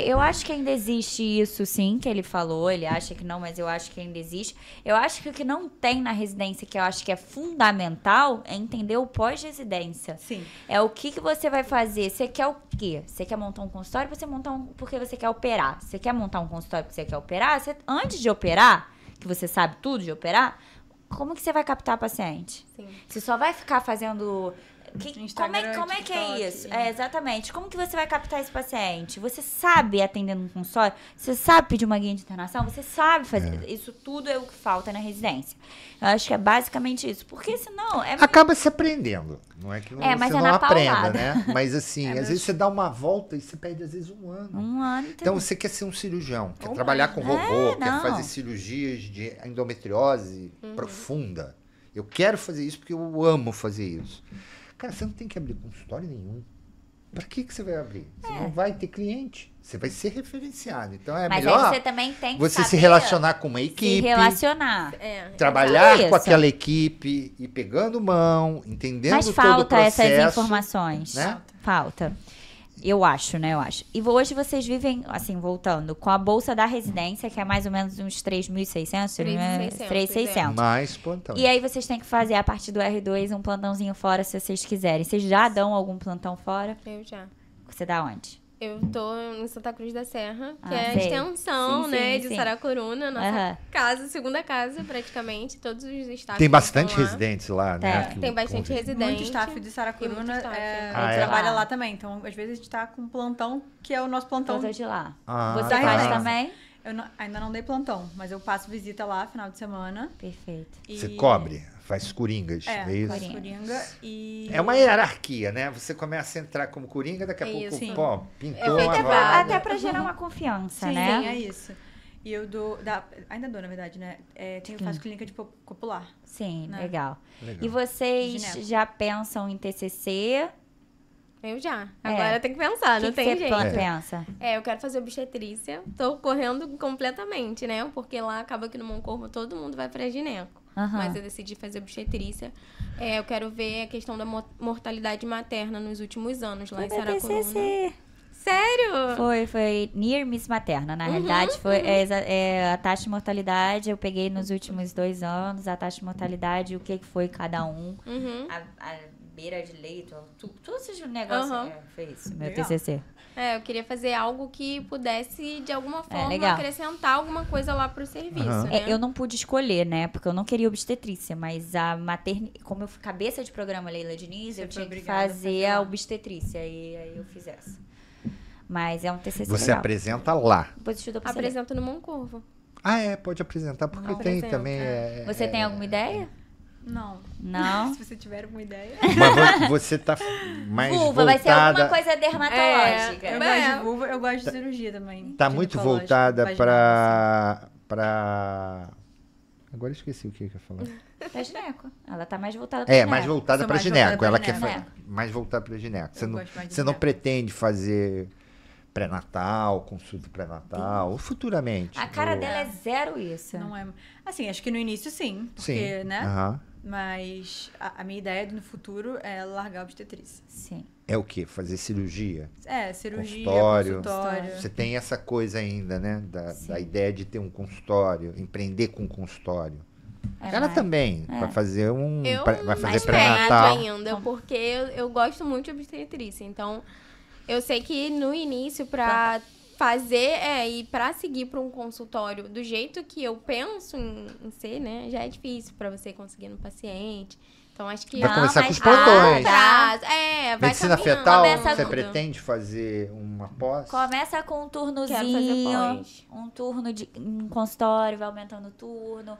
[SPEAKER 2] eu acho que ainda existe isso, sim, que ele falou. Ele acha que não, mas eu acho que ainda existe. Eu acho que o que não tem na residência, que eu acho que é fundamental, é entender o pós-residência.
[SPEAKER 3] Sim.
[SPEAKER 2] É o que você vai fazer. Você quer o quê? Você quer montar um consultório porque você quer operar. Você quer montar um consultório porque você quer operar? Antes de operar, que você sabe tudo de operar, como que você vai captar paciente?
[SPEAKER 4] Sim.
[SPEAKER 2] Você só vai ficar fazendo... Como é que é isso? Exatamente. Como que você vai captar esse paciente? Você sabe atender num consultório? Você sabe pedir uma guia de internação? Você sabe fazer... Isso tudo é o que falta na residência. Eu acho que é basicamente isso. Porque senão...
[SPEAKER 1] Acaba se aprendendo. Não é que você não aprenda, né? Mas assim, às vezes você dá uma volta e você perde às vezes um ano.
[SPEAKER 2] Um ano.
[SPEAKER 1] Então você quer ser um cirurgião, quer trabalhar com robô, quer fazer cirurgias de endometriose profunda. Eu quero fazer isso porque eu amo fazer isso. Cara, você não tem que abrir consultório nenhum. Para que você vai abrir? Você não vai ter cliente. Você vai ser referenciado. Então é melhor
[SPEAKER 2] você também tem que
[SPEAKER 1] você se relacionar com uma equipe.
[SPEAKER 2] Se relacionar.
[SPEAKER 1] Trabalhar com aquela equipe, ir pegando mão, entendendo todo o processo.
[SPEAKER 2] Mas falta essas informações.
[SPEAKER 1] Né?
[SPEAKER 2] Falta. Eu acho, né? E hoje vocês vivem, assim, voltando, com a bolsa da residência, que é mais ou menos uns 3.600, 3.600.
[SPEAKER 1] Mais plantão.
[SPEAKER 2] E aí vocês têm que fazer, a partir do R2, um plantãozinho fora, se vocês quiserem. Vocês já dão algum plantão fora?
[SPEAKER 4] Eu já.
[SPEAKER 2] Você dá onde?
[SPEAKER 4] Eu tô em Santa Cruz da Serra, que é a extensão, de Saracuruna, nossa casa, segunda casa, praticamente. Todos os staffs.
[SPEAKER 1] Tem bastante residentes lá, né?
[SPEAKER 4] Tem bastante residentes.
[SPEAKER 3] Muito staff de Saracuruna trabalha lá também. Então, às vezes, a gente tá com um plantão, que é o nosso plantão
[SPEAKER 2] de lá.
[SPEAKER 3] Você
[SPEAKER 2] faz também?
[SPEAKER 3] Eu ainda não dei plantão, mas eu passo visita lá, final de semana.
[SPEAKER 2] Perfeito.
[SPEAKER 1] Você cobre, faz coringas, é isso?
[SPEAKER 3] Faz coringa e...
[SPEAKER 1] É uma hierarquia, né? Você começa a entrar como coringa, daqui a pouco, pintou uma
[SPEAKER 2] vaga. Até pra gerar uma confiança, né?
[SPEAKER 3] Sim, é isso. E eu ainda dou, na verdade, né? Eu faço clínica de popular.
[SPEAKER 2] Sim, né? Legal. E vocês já pensam em TCC?
[SPEAKER 4] Eu já. Agora tem que pensar, não tem jeito.
[SPEAKER 2] Você pensa?
[SPEAKER 4] Eu quero fazer obstetrícia. Tô correndo completamente, né? Porque lá acaba que no Moncorvo todo mundo vai pra gineco. Mas eu decidi fazer obstetrícia. Eu quero ver a questão da mortalidade materna nos últimos anos lá em Saracuruna.
[SPEAKER 2] TCC.
[SPEAKER 4] Sério?
[SPEAKER 2] Foi Near Miss Materna. Na realidade, foi a taxa de mortalidade. Eu peguei nos últimos 2 anos a taxa de mortalidade, o que foi cada um. A beira de leito, todos esses negócios. Foi isso, meu TCC.
[SPEAKER 4] Eu queria fazer algo que pudesse, de alguma forma, acrescentar alguma coisa lá pro serviço, né?
[SPEAKER 2] Eu não pude escolher, né? Porque eu não queria obstetrícia, mas a como eu fui cabeça de programa Leila Diniz, eu tinha que fazer a obstetrícia. E aí eu fiz essa. Mas é um TCC
[SPEAKER 1] Você
[SPEAKER 2] legal.
[SPEAKER 1] apresenta lá?
[SPEAKER 2] Depois estuda pra
[SPEAKER 4] Apresento no Moncorvo.
[SPEAKER 1] Pode apresentar, porque tem também...
[SPEAKER 2] Você tem alguma ideia?
[SPEAKER 3] Não.
[SPEAKER 2] Se
[SPEAKER 3] você tiver alguma ideia.
[SPEAKER 1] Mas você tá mais voltada...
[SPEAKER 2] vai ser alguma coisa dermatológica.
[SPEAKER 3] Eu gosto de vulva, eu gosto de cirurgia também.
[SPEAKER 1] Tá muito voltada pra... Agora eu esqueci o que eu ia falar.
[SPEAKER 2] Pra gineco. Ela tá mais voltada pra gineco.
[SPEAKER 1] Mais voltada pra gineco. Ela quer mais voltada pra gineco. Você não pretende fazer pré-natal, consulta pré-natal, ou futuramente?
[SPEAKER 2] A cara dela é zero isso.
[SPEAKER 3] Não é. Assim, acho que no início sim. Porque, né? Mas a minha ideia no futuro é largar a obstetrícia.
[SPEAKER 2] Sim.
[SPEAKER 1] É o quê? Fazer cirurgia?
[SPEAKER 3] Cirurgia,
[SPEAKER 1] consultório.
[SPEAKER 3] consultório.
[SPEAKER 1] Você tem essa coisa ainda, né? Da ideia de ter um consultório, empreender com um consultório. Ela também vai fazer vai fazer pré-natal.
[SPEAKER 4] Ainda, porque eu gosto muito de obstetrícia. Então, eu sei que no início, pra fazer e pra seguir pra um consultório do jeito que eu penso em ser, né? Já é difícil pra você conseguir no paciente. Então, acho que...
[SPEAKER 1] Vai começar com os plantões.
[SPEAKER 4] Medicina
[SPEAKER 1] medicina fetal, você pretende fazer uma pós?
[SPEAKER 2] Começa com um turnozinho, um turno de um consultório, vai aumentando o turno.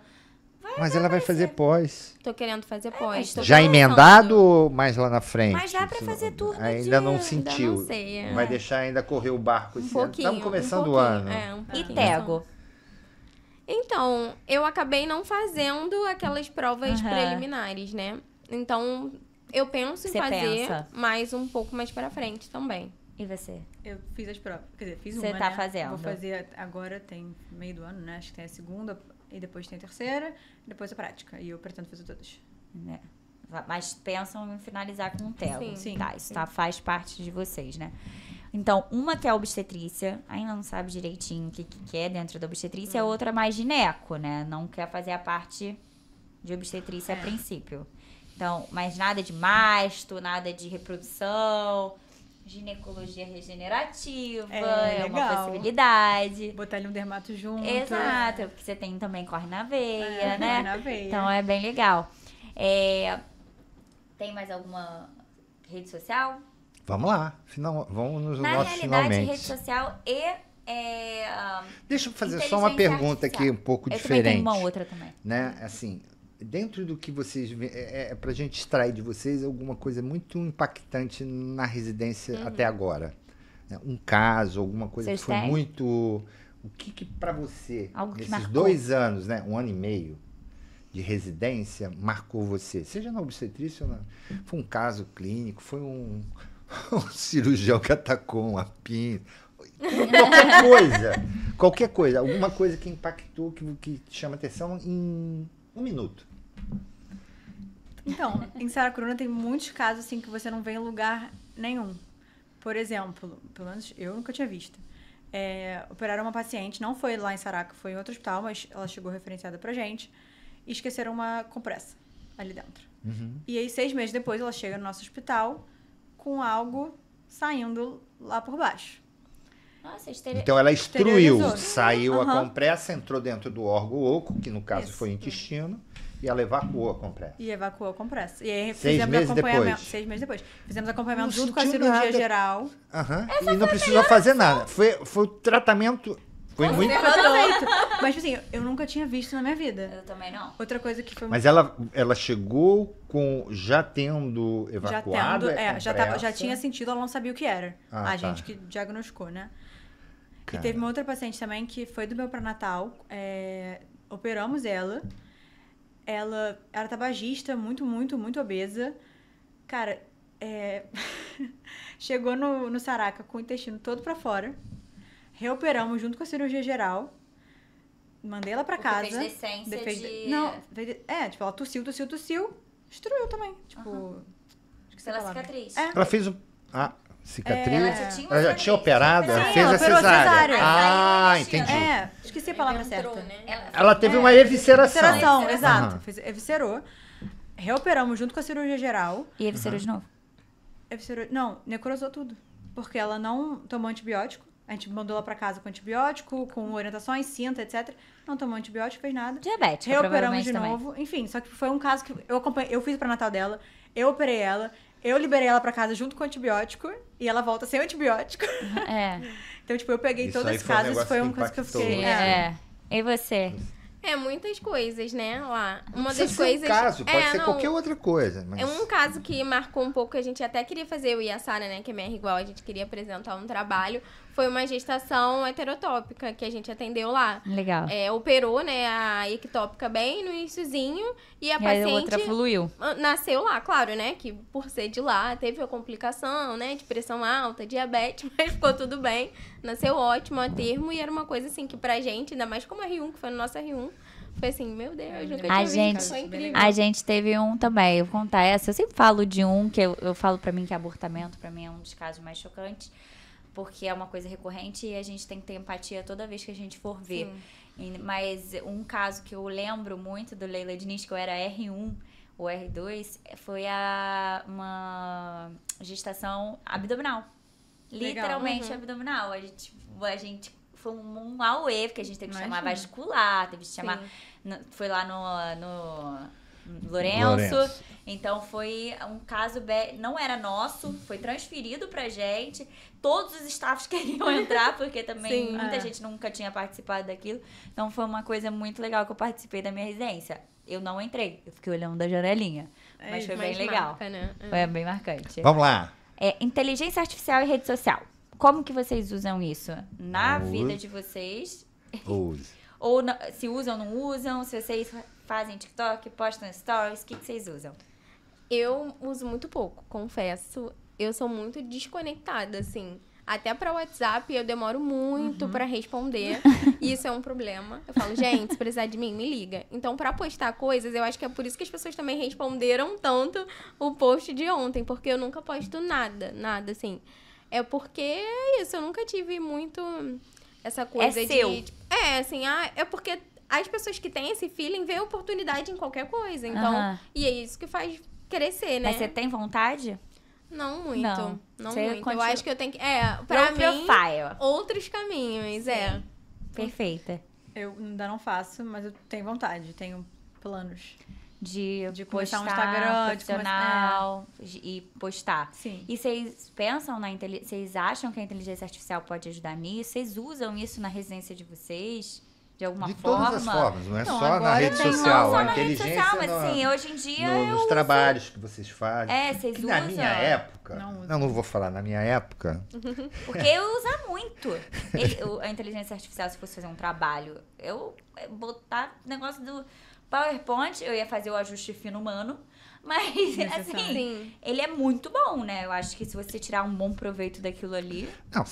[SPEAKER 1] Mas ela vai fazer pós.
[SPEAKER 4] Tô querendo fazer pós.
[SPEAKER 1] Já emendado ou mais lá na frente?
[SPEAKER 2] Mas dá pra fazer turno
[SPEAKER 1] ainda não sentiu.
[SPEAKER 4] Ainda não sei,
[SPEAKER 1] Vai deixar ainda correr o barco esse ano. Estamos começando o ano.
[SPEAKER 2] E Tego?
[SPEAKER 4] Então, eu acabei não fazendo aquelas provas preliminares, né? Então, eu penso em fazer mais um pouco mais pra frente também.
[SPEAKER 2] E você?
[SPEAKER 3] Eu fiz as provas. Quer dizer, fiz uma,
[SPEAKER 2] Você tá fazendo?
[SPEAKER 3] Vou fazer agora, tem meio do ano, né? Acho que tem a segunda, e depois tem a terceira, e depois a prática. E eu pretendo fazer todas.
[SPEAKER 2] Mas pensam em finalizar com o Tego.
[SPEAKER 3] Sim.
[SPEAKER 2] Tá, isso faz parte de vocês, né? Então, uma que é obstetrícia, ainda não sabe direitinho o que é dentro da obstetrícia, a outra mais gineco, né? Não quer fazer a parte de obstetrícia a princípio. Então, mas nada de masto, nada de reprodução, ginecologia regenerativa, é uma possibilidade.
[SPEAKER 3] Botar ali um dermato junto.
[SPEAKER 2] Exato, porque você tem também corre na veia, né?
[SPEAKER 3] Corre na veia.
[SPEAKER 2] Então, é bem legal. Tem mais alguma rede social?
[SPEAKER 1] Vamos lá, vamos nos
[SPEAKER 2] Na
[SPEAKER 1] nossos
[SPEAKER 2] realidade,
[SPEAKER 1] finalmente.
[SPEAKER 2] rede social
[SPEAKER 1] Deixa eu fazer só uma pergunta aqui um pouco diferente.
[SPEAKER 2] Eu também tenho uma outra também.
[SPEAKER 1] Né? Assim, dentro do que vocês... pra gente extrair de vocês alguma coisa muito impactante na residência até agora. Né? Um caso, alguma coisa que foi muito... O que para você, nesses 2 anos, né? 1 ano e meio de residência, marcou você? Seja na obstetrícia ou foi um caso clínico, foi um cirurgião que atacou uma pinça, qualquer coisa, alguma coisa que impactou, que te chama atenção em 1 minuto.
[SPEAKER 3] Então, em Saracuruna tem muitos casos assim que você não vê em lugar nenhum. Por exemplo, pelo menos eu nunca tinha visto. Operaram uma paciente, não foi lá em Saraca, foi em outro hospital, mas ela chegou referenciada pra gente, e esqueceram uma compressa ali dentro. E aí, 6 meses depois, ela chega no nosso hospital com algo saindo lá por baixo.
[SPEAKER 2] Nossa,
[SPEAKER 1] então ela extruiu, saiu a compressa, entrou dentro do órgão oco, que no caso foi o intestino, e ela evacuou a compressa.
[SPEAKER 3] E evacuou a compressa. E aí
[SPEAKER 1] 6 meses depois.
[SPEAKER 3] 6 meses depois. Fizemos acompanhamento junto com a cirurgia geral.
[SPEAKER 1] E não precisou fazer nada. Foi o tratamento... Foi muito
[SPEAKER 3] perfeito. Mas, assim, eu nunca tinha visto na minha vida.
[SPEAKER 2] Eu também não.
[SPEAKER 3] Outra coisa que foi...
[SPEAKER 1] Mas ela chegou já tendo evacuado?
[SPEAKER 3] Já tinha sentido, ela não sabia o que era. A gente que diagnosticou, né? E teve uma outra paciente também que foi do meu pré-natal. Operamos ela. Ela era tabagista, muito, muito, muito obesa. Cara, chegou no Saraca com o intestino todo pra fora. Reoperamos junto com a cirurgia geral. Mandei ela pra casa.
[SPEAKER 2] Fez decência
[SPEAKER 3] Não, tipo, ela tossiu. Destruiu também. Tipo...
[SPEAKER 2] Pela cicatriz.
[SPEAKER 1] Ela fez cicatriz? Ela já tinha operado? Ela fez a
[SPEAKER 3] cesárea.
[SPEAKER 1] Entendi.
[SPEAKER 3] Esqueci a palavra certa.
[SPEAKER 2] Né?
[SPEAKER 1] Ela teve uma evisceração.
[SPEAKER 3] Exato. Eviscerou. Reoperamos junto com a cirurgia geral.
[SPEAKER 2] E eviscerou de novo?
[SPEAKER 3] Não, necrosou tudo. Porque ela não tomou antibiótico. A gente mandou ela pra casa com antibiótico, com orientações, cinta, etc. Não tomou antibiótico, fez nada.
[SPEAKER 2] Diabética,
[SPEAKER 3] reoperamos de novo. Enfim, só que foi um caso que eu fiz o pré-natal dela, eu operei ela, eu liberei ela pra casa junto com o antibiótico e ela volta sem o antibiótico. Então, tipo, eu peguei todo esse caso, isso foi uma coisa que eu fiquei...
[SPEAKER 2] E você?
[SPEAKER 4] Muitas coisas, né, lá. Uma
[SPEAKER 1] das coisas... caso, pode ser qualquer outra coisa. Mas...
[SPEAKER 4] É um caso que marcou um pouco, que a gente até queria fazer, eu e a Sara, né, que é minha igual, a gente queria apresentar um trabalho. Foi uma gestação heterotópica que a gente atendeu lá.
[SPEAKER 2] Legal.
[SPEAKER 4] Operou, né, a ectópica bem no iniciozinho e a paciente...
[SPEAKER 2] a outra fluiu.
[SPEAKER 4] Nasceu lá, claro, né, que por ser de lá, teve a complicação, né, de pressão alta, diabetes, mas ficou tudo bem. Nasceu ótimo a termo e era uma coisa, assim, que pra gente, ainda mais como a R1, que foi no nosso R1, foi assim, meu Deus, nunca tinha visto, foi incrível.
[SPEAKER 2] A gente teve um também, eu vou contar essa. Eu sempre falo de um, que eu falo pra mim que abortamento, pra mim, é um dos casos mais chocantes. Porque é uma coisa recorrente e a gente tem que ter empatia toda vez que a gente for ver. Mas um caso que eu lembro muito do Leila Diniz, que eu era R1 ou R2, foi uma gestação abdominal.
[SPEAKER 3] Legal.
[SPEAKER 2] Literalmente abdominal. A gente foi um auê, porque a gente teve que chamar vascular, teve que chamar... Foi lá Lourenço. Então foi um caso, não era nosso, foi transferido pra gente. Todos os staffs queriam entrar, porque também muita gente nunca tinha participado daquilo. Então foi uma coisa muito legal que eu participei da minha residência. Eu não entrei, eu fiquei olhando da janelinha. Mas foi bem legal.
[SPEAKER 4] Marca, né?
[SPEAKER 2] Foi bem marcante.
[SPEAKER 1] Vamos lá.
[SPEAKER 2] Inteligência artificial e rede social. Como que vocês usam isso na vida de vocês?
[SPEAKER 1] Use.
[SPEAKER 2] Ou se usam ou não usam? Se vocês fazem TikTok, postam stories, o que vocês usam?
[SPEAKER 4] Eu uso muito pouco, confesso. Eu sou muito desconectada, assim. Até pra WhatsApp eu demoro muito pra responder. E isso é um problema. Eu falo, gente, se precisar de mim, me liga. Então, pra postar coisas, eu acho que é por isso que as pessoas também responderam tanto o post de ontem. Porque eu nunca posto nada, assim. É porque é isso, eu nunca tive muito essa coisa de... Tipo, assim, é porque as pessoas que têm esse feeling veem oportunidade em qualquer coisa. Então, e é isso que faz crescer, né?
[SPEAKER 2] Mas você tem vontade?
[SPEAKER 4] Não muito. Não
[SPEAKER 2] Você
[SPEAKER 4] muito. Eu acho que eu tenho que... pra mim,
[SPEAKER 2] profile.
[SPEAKER 4] Outros caminhos,
[SPEAKER 2] Perfeita.
[SPEAKER 3] Eu ainda não faço, mas eu tenho vontade, tenho planos.
[SPEAKER 2] De
[SPEAKER 3] começar
[SPEAKER 2] postar
[SPEAKER 3] um Instagram,
[SPEAKER 2] profissional e postar.
[SPEAKER 3] Sim.
[SPEAKER 2] E vocês pensam vocês acham que a inteligência artificial pode ajudar nisso? Vocês usam isso na residência de vocês? De alguma forma?
[SPEAKER 1] De todas as formas, não é
[SPEAKER 3] Não,
[SPEAKER 1] só na rede
[SPEAKER 3] agora
[SPEAKER 1] social.
[SPEAKER 2] Não só
[SPEAKER 1] A
[SPEAKER 2] na rede
[SPEAKER 1] inteligência
[SPEAKER 2] social, mas assim, hoje em dia
[SPEAKER 1] nos trabalhos que vocês fazem.
[SPEAKER 2] vocês
[SPEAKER 1] Que
[SPEAKER 2] usam.
[SPEAKER 1] na minha época...
[SPEAKER 3] Não uso.
[SPEAKER 1] Não vou falar na minha época.
[SPEAKER 2] Porque eu uso muito a inteligência artificial se fosse fazer um trabalho. Eu botar negócio do PowerPoint, eu ia fazer o ajuste fino humano. Mas, assim, ele é muito bom, né? Eu acho que se você tirar um bom proveito daquilo ali...
[SPEAKER 1] Não,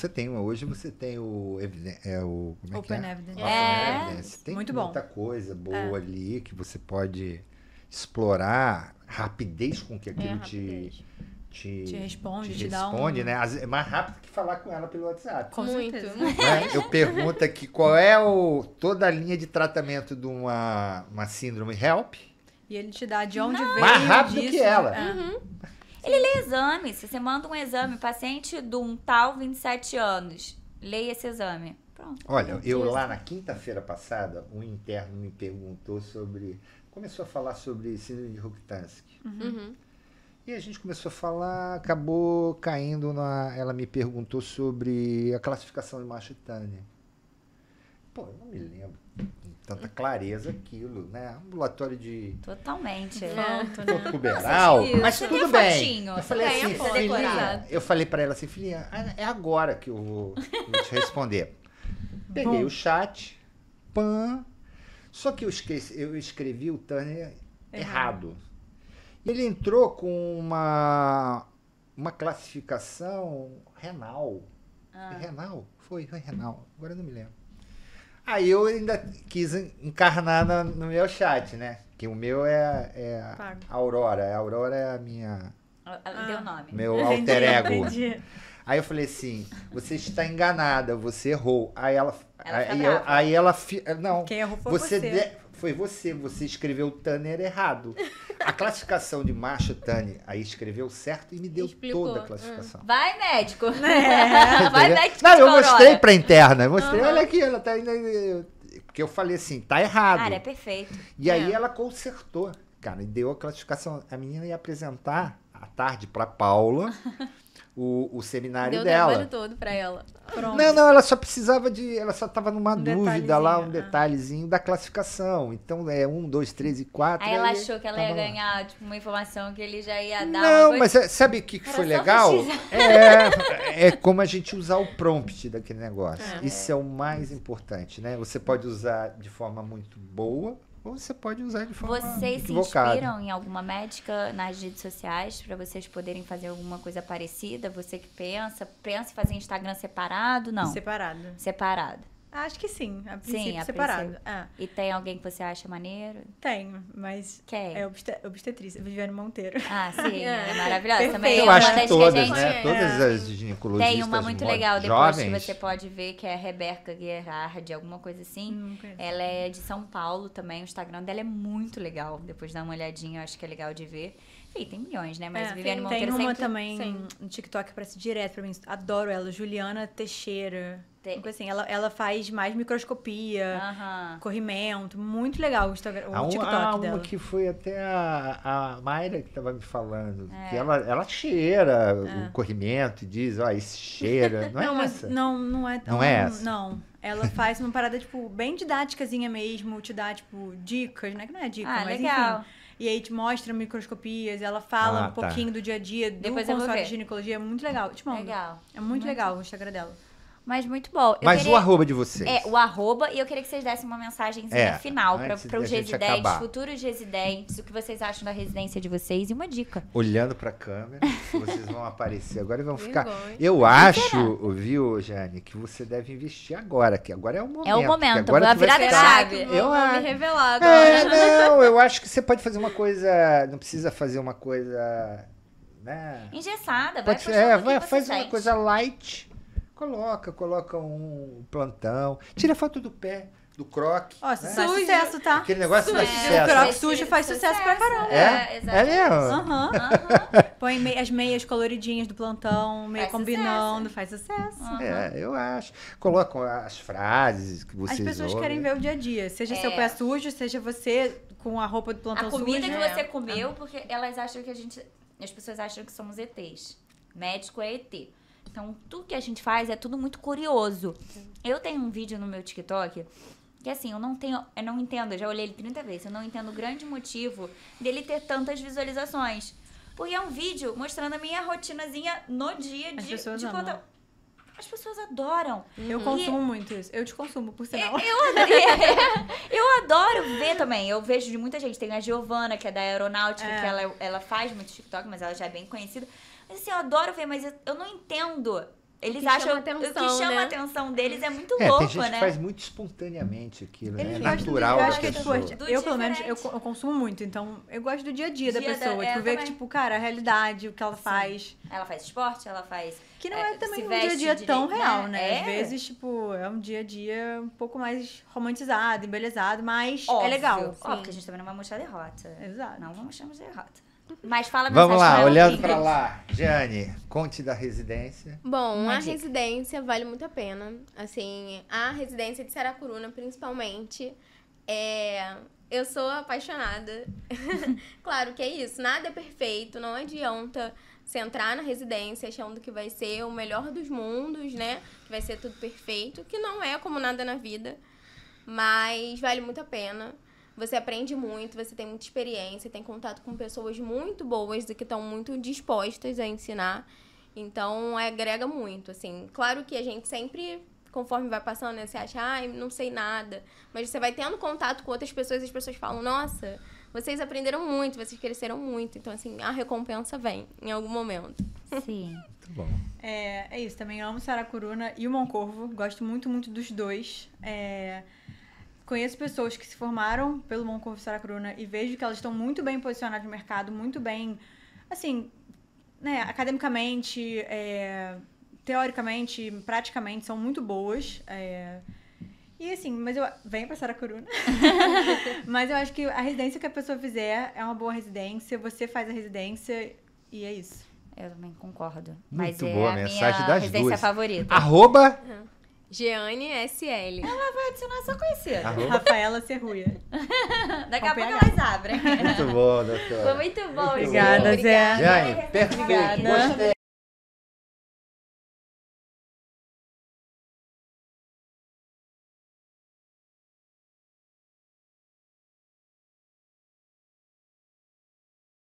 [SPEAKER 1] hoje você tem o como é
[SPEAKER 3] Open
[SPEAKER 1] que é?
[SPEAKER 3] Evidence.
[SPEAKER 1] Open Evidence. Tem
[SPEAKER 3] muito bom.
[SPEAKER 1] muita coisa boa ali que você pode explorar, rapidez com que aquilo te
[SPEAKER 3] responde,
[SPEAKER 1] te
[SPEAKER 3] te dá
[SPEAKER 1] responde, né? É mais rápido que falar com ela pelo WhatsApp.
[SPEAKER 3] Com certeza.
[SPEAKER 1] Né? Eu pergunto aqui qual é toda a linha de tratamento de uma síndrome HELP.
[SPEAKER 3] E ele te dá de onde veio
[SPEAKER 1] Mais rápido
[SPEAKER 3] disso,
[SPEAKER 1] que ela.
[SPEAKER 2] Ele lê exame. Se você manda um exame, paciente de um tal 27 anos, leia esse exame. Pronto.
[SPEAKER 1] Olha, eu lá na quinta-feira passada, um interno me perguntou começou a falar sobre síndrome de Rokitansky. E a gente começou a falar, acabou caindo ela me perguntou sobre a classificação de Machitânia. Pô, eu não me lembro com tanta clareza aquilo, né? Ambulatório de...
[SPEAKER 2] Totalmente.
[SPEAKER 1] Corpo puberal, mas
[SPEAKER 2] Você
[SPEAKER 1] tudo
[SPEAKER 2] tem
[SPEAKER 1] bem.
[SPEAKER 2] fotinho,
[SPEAKER 1] Eu falei assim,
[SPEAKER 2] você
[SPEAKER 1] filhinha,
[SPEAKER 2] decorado.
[SPEAKER 1] eu falei pra ela assim, filhinha, é agora que eu vou te responder. Peguei o chat, só que eu escrevi o Turner errado. E ele entrou com uma classificação renal. Renal? Foi renal. Agora eu não me lembro. Aí eu ainda quis encarnar no meu chat, né? Que o meu é a Aurora. A Aurora é a minha...
[SPEAKER 2] Deu nome.
[SPEAKER 1] Meu alter ego.
[SPEAKER 3] Entendi.
[SPEAKER 1] Aí eu falei assim, você está enganada, você errou. Aí ela... Não.
[SPEAKER 3] Quem errou foi você.
[SPEAKER 1] Foi você escreveu o Tanner errado. A classificação de Marcia Tanner, aí escreveu certo e me deu toda a classificação.
[SPEAKER 2] Vai, médico. Vai, médico.
[SPEAKER 1] Não, eu mostrei pra interna. Eu mostrei, olha aqui, ela tá indo... Porque eu falei assim, tá errado.
[SPEAKER 2] Cara, é perfeito.
[SPEAKER 1] E aí ela consertou, cara, e deu a classificação. A menina ia apresentar à tarde pra Paula o seminário dela.
[SPEAKER 4] Deu o trabalho todo pra ela.
[SPEAKER 3] Pronto.
[SPEAKER 1] Não, ela só precisava ela só tava numa dúvida
[SPEAKER 3] detalhezinho,
[SPEAKER 1] lá, um detalhezinho da classificação. Então, 1, 2, 3 e 4.
[SPEAKER 2] Aí ela achou que ela ia ganhar, tipo, uma informação que ele já ia dar.
[SPEAKER 1] Não, mas sabe o que foi legal? É como a gente usar o prompt daquele negócio. Isso é o mais importante, né? Você pode usar de forma muito boa, ou você pode usar de forma
[SPEAKER 2] Vocês
[SPEAKER 1] equivocada.
[SPEAKER 2] se inspiram em alguma médica nas redes sociais para vocês poderem fazer alguma coisa parecida? Você que pensa em fazer Instagram separado? Não. Separado.
[SPEAKER 3] Acho que sim. A princípio,
[SPEAKER 2] Sim, a
[SPEAKER 3] separado.
[SPEAKER 2] princípio. E tem alguém que você acha maneiro?
[SPEAKER 3] Tenho, mas
[SPEAKER 2] Quem?
[SPEAKER 3] é obstetrícia, Viviane Monteiro.
[SPEAKER 2] Ah, sim, é maravilhosa.
[SPEAKER 3] Perfeito.
[SPEAKER 2] Também
[SPEAKER 1] Eu
[SPEAKER 2] é uma
[SPEAKER 1] acho
[SPEAKER 2] das
[SPEAKER 1] que todas,
[SPEAKER 2] a gente...
[SPEAKER 1] né? Todas as ginecologistas
[SPEAKER 2] Tem uma muito legal depois
[SPEAKER 1] jovens.
[SPEAKER 2] que você pode ver, que é a Rebeca Gerhard, alguma coisa assim. Ela é de São Paulo também, o Instagram dela é muito legal. Depois dá uma olhadinha, eu acho que é legal de ver. Ih, tem milhões, né? Mas Viviane
[SPEAKER 3] tem
[SPEAKER 2] Monteiro
[SPEAKER 3] uma
[SPEAKER 2] sempre...
[SPEAKER 3] também no TikTok, aparece direto pra mim. Adoro ela, Juliana Teixeira. Uma coisa assim, ela faz mais microscopia, corrimento. Muito legal o TikTok dela.
[SPEAKER 1] Uma que foi até a Mayra que estava me falando. Que ela cheira o corrimento e diz, ó, esse cheira. Não é essa?
[SPEAKER 3] Não é.
[SPEAKER 1] Não é essa?
[SPEAKER 3] Não. Ela faz uma parada, tipo, bem didáticazinha mesmo. Te dá, tipo, dicas, né? Que não é dica, mas
[SPEAKER 2] legal.
[SPEAKER 3] Enfim. E aí te mostra microscopias, ela fala um pouquinho do dia a dia do consultório de ginecologia. É muito legal. Te mando.
[SPEAKER 2] Legal.
[SPEAKER 3] É muito legal o Instagram dela.
[SPEAKER 2] Mas muito bom.
[SPEAKER 1] Mas o arroba de vocês?
[SPEAKER 2] O arroba, e eu queria que vocês dessem uma mensagenzinha final para os residentes, futuros residentes, o que vocês acham da residência de vocês e uma dica.
[SPEAKER 1] Olhando para a câmera, vocês vão aparecer agora e vão ficar... Eu acho, viu, Jane, que você deve investir agora, que agora é o momento.
[SPEAKER 2] É o momento,
[SPEAKER 1] agora
[SPEAKER 2] a virada de chave.
[SPEAKER 4] Eu vou me revelar agora.
[SPEAKER 1] Não, eu acho que você pode fazer uma coisa... Não precisa fazer uma coisa... Né?
[SPEAKER 2] Engessada,
[SPEAKER 1] faz uma coisa light... Coloca um plantão. Tira foto do pé, do croque.
[SPEAKER 3] Ó, faz sucesso, tá?
[SPEAKER 1] Aquele negócio faz sucesso.
[SPEAKER 3] O croque sujo faz sucesso pra caramba.
[SPEAKER 1] É mesmo?
[SPEAKER 3] Põe as meias coloridinhas do plantão, meio combinando, faz sucesso.
[SPEAKER 1] Eu acho. Colocam as frases que vocês
[SPEAKER 3] As pessoas querem ver o dia a dia. Seja seu pé sujo, seja você com a roupa do plantão suja.
[SPEAKER 2] A comida que você comeu, porque elas acham que as pessoas acham que somos ETs. Médico é ET. Então, tudo que a gente faz é tudo muito curioso. Eu tenho um vídeo no meu TikTok que, assim, eu não entendo, eu já olhei ele 30 vezes, eu não entendo o grande motivo dele ter tantas visualizações. Porque é um vídeo mostrando a minha rotinazinha no dia
[SPEAKER 3] As pessoas
[SPEAKER 2] de
[SPEAKER 3] amam.
[SPEAKER 2] As pessoas adoram.
[SPEAKER 3] Eu consumo muito isso. Eu te consumo, por sinal.
[SPEAKER 2] Eu adoro ver também. Eu vejo de muita gente. Tem a Giovana, que é da Aeronáutica, que ela faz muito TikTok, mas ela já é bem conhecida. Mas assim, eu adoro ver, mas eu não entendo. Eles acham que o que chama a atenção deles é muito louco,
[SPEAKER 1] tem gente que faz muito espontaneamente aquilo, né? É natural.
[SPEAKER 3] Eu acho que, tipo, eu pelo menos, eu consumo muito, então eu gosto do dia a dia da pessoa. Tipo, ver que, tipo, cara, a realidade, o que ela faz.
[SPEAKER 2] Ela faz esporte, ela faz...
[SPEAKER 3] Que não é também um dia a dia tão real, né? Às vezes, tipo, é um dia a dia um pouco mais romantizado, embelezado, mas é legal.
[SPEAKER 2] Óbvio que a gente também não vai mostrar derrota.
[SPEAKER 3] Exato.
[SPEAKER 2] Não vamos mostrar derrota. Mas fala a
[SPEAKER 1] Vamos lá,
[SPEAKER 2] mensagem
[SPEAKER 1] olhando pra lá. Jane, conte da residência.
[SPEAKER 4] Bom, a residência vale muito a pena. Assim, a residência de Saracuruna, principalmente, eu sou apaixonada. Claro que é isso, nada é perfeito, não adianta você entrar na residência achando que vai ser o melhor dos mundos, né? Que vai ser tudo perfeito, que não é como nada na vida, mas vale muito a pena. Você aprende muito, você tem muita experiência, tem contato com pessoas muito boas e que estão muito dispostas a ensinar. Então, agrega muito, assim. Claro que a gente sempre, conforme vai passando, né, você acha, não sei nada. Mas você vai tendo contato com outras pessoas e as pessoas falam, nossa, vocês aprenderam muito, vocês cresceram muito. Então, assim, a recompensa vem em algum momento.
[SPEAKER 2] Sim.
[SPEAKER 1] Muito bom.
[SPEAKER 3] É isso, também amo Saracuruna e o Moncorvo. Gosto muito, muito dos dois. Conheço pessoas que se formaram pelo Moncorvo e Saracuruna e vejo que elas estão muito bem posicionadas no mercado, muito bem, assim, né, academicamente, teoricamente, praticamente, são muito boas. E assim, venho pra Saracuruna. Mas eu acho que a residência que a pessoa fizer é uma boa residência, você faz a residência e é isso.
[SPEAKER 2] Eu também concordo.
[SPEAKER 1] Muito
[SPEAKER 2] mas
[SPEAKER 1] boa
[SPEAKER 2] é a
[SPEAKER 1] mensagem
[SPEAKER 2] minha
[SPEAKER 1] das
[SPEAKER 2] residência
[SPEAKER 1] duas.
[SPEAKER 2] favorita.
[SPEAKER 1] Arroba...
[SPEAKER 4] Jeane SL.
[SPEAKER 2] Ela vai adicionar só conhecida.
[SPEAKER 3] Rafaela Serruia.
[SPEAKER 2] Daqui a pouco elas abrem.
[SPEAKER 1] Muito bom, doutora.
[SPEAKER 2] Foi muito bom.
[SPEAKER 3] Obrigada, Zé.
[SPEAKER 1] Jane, perfeito. Gostei.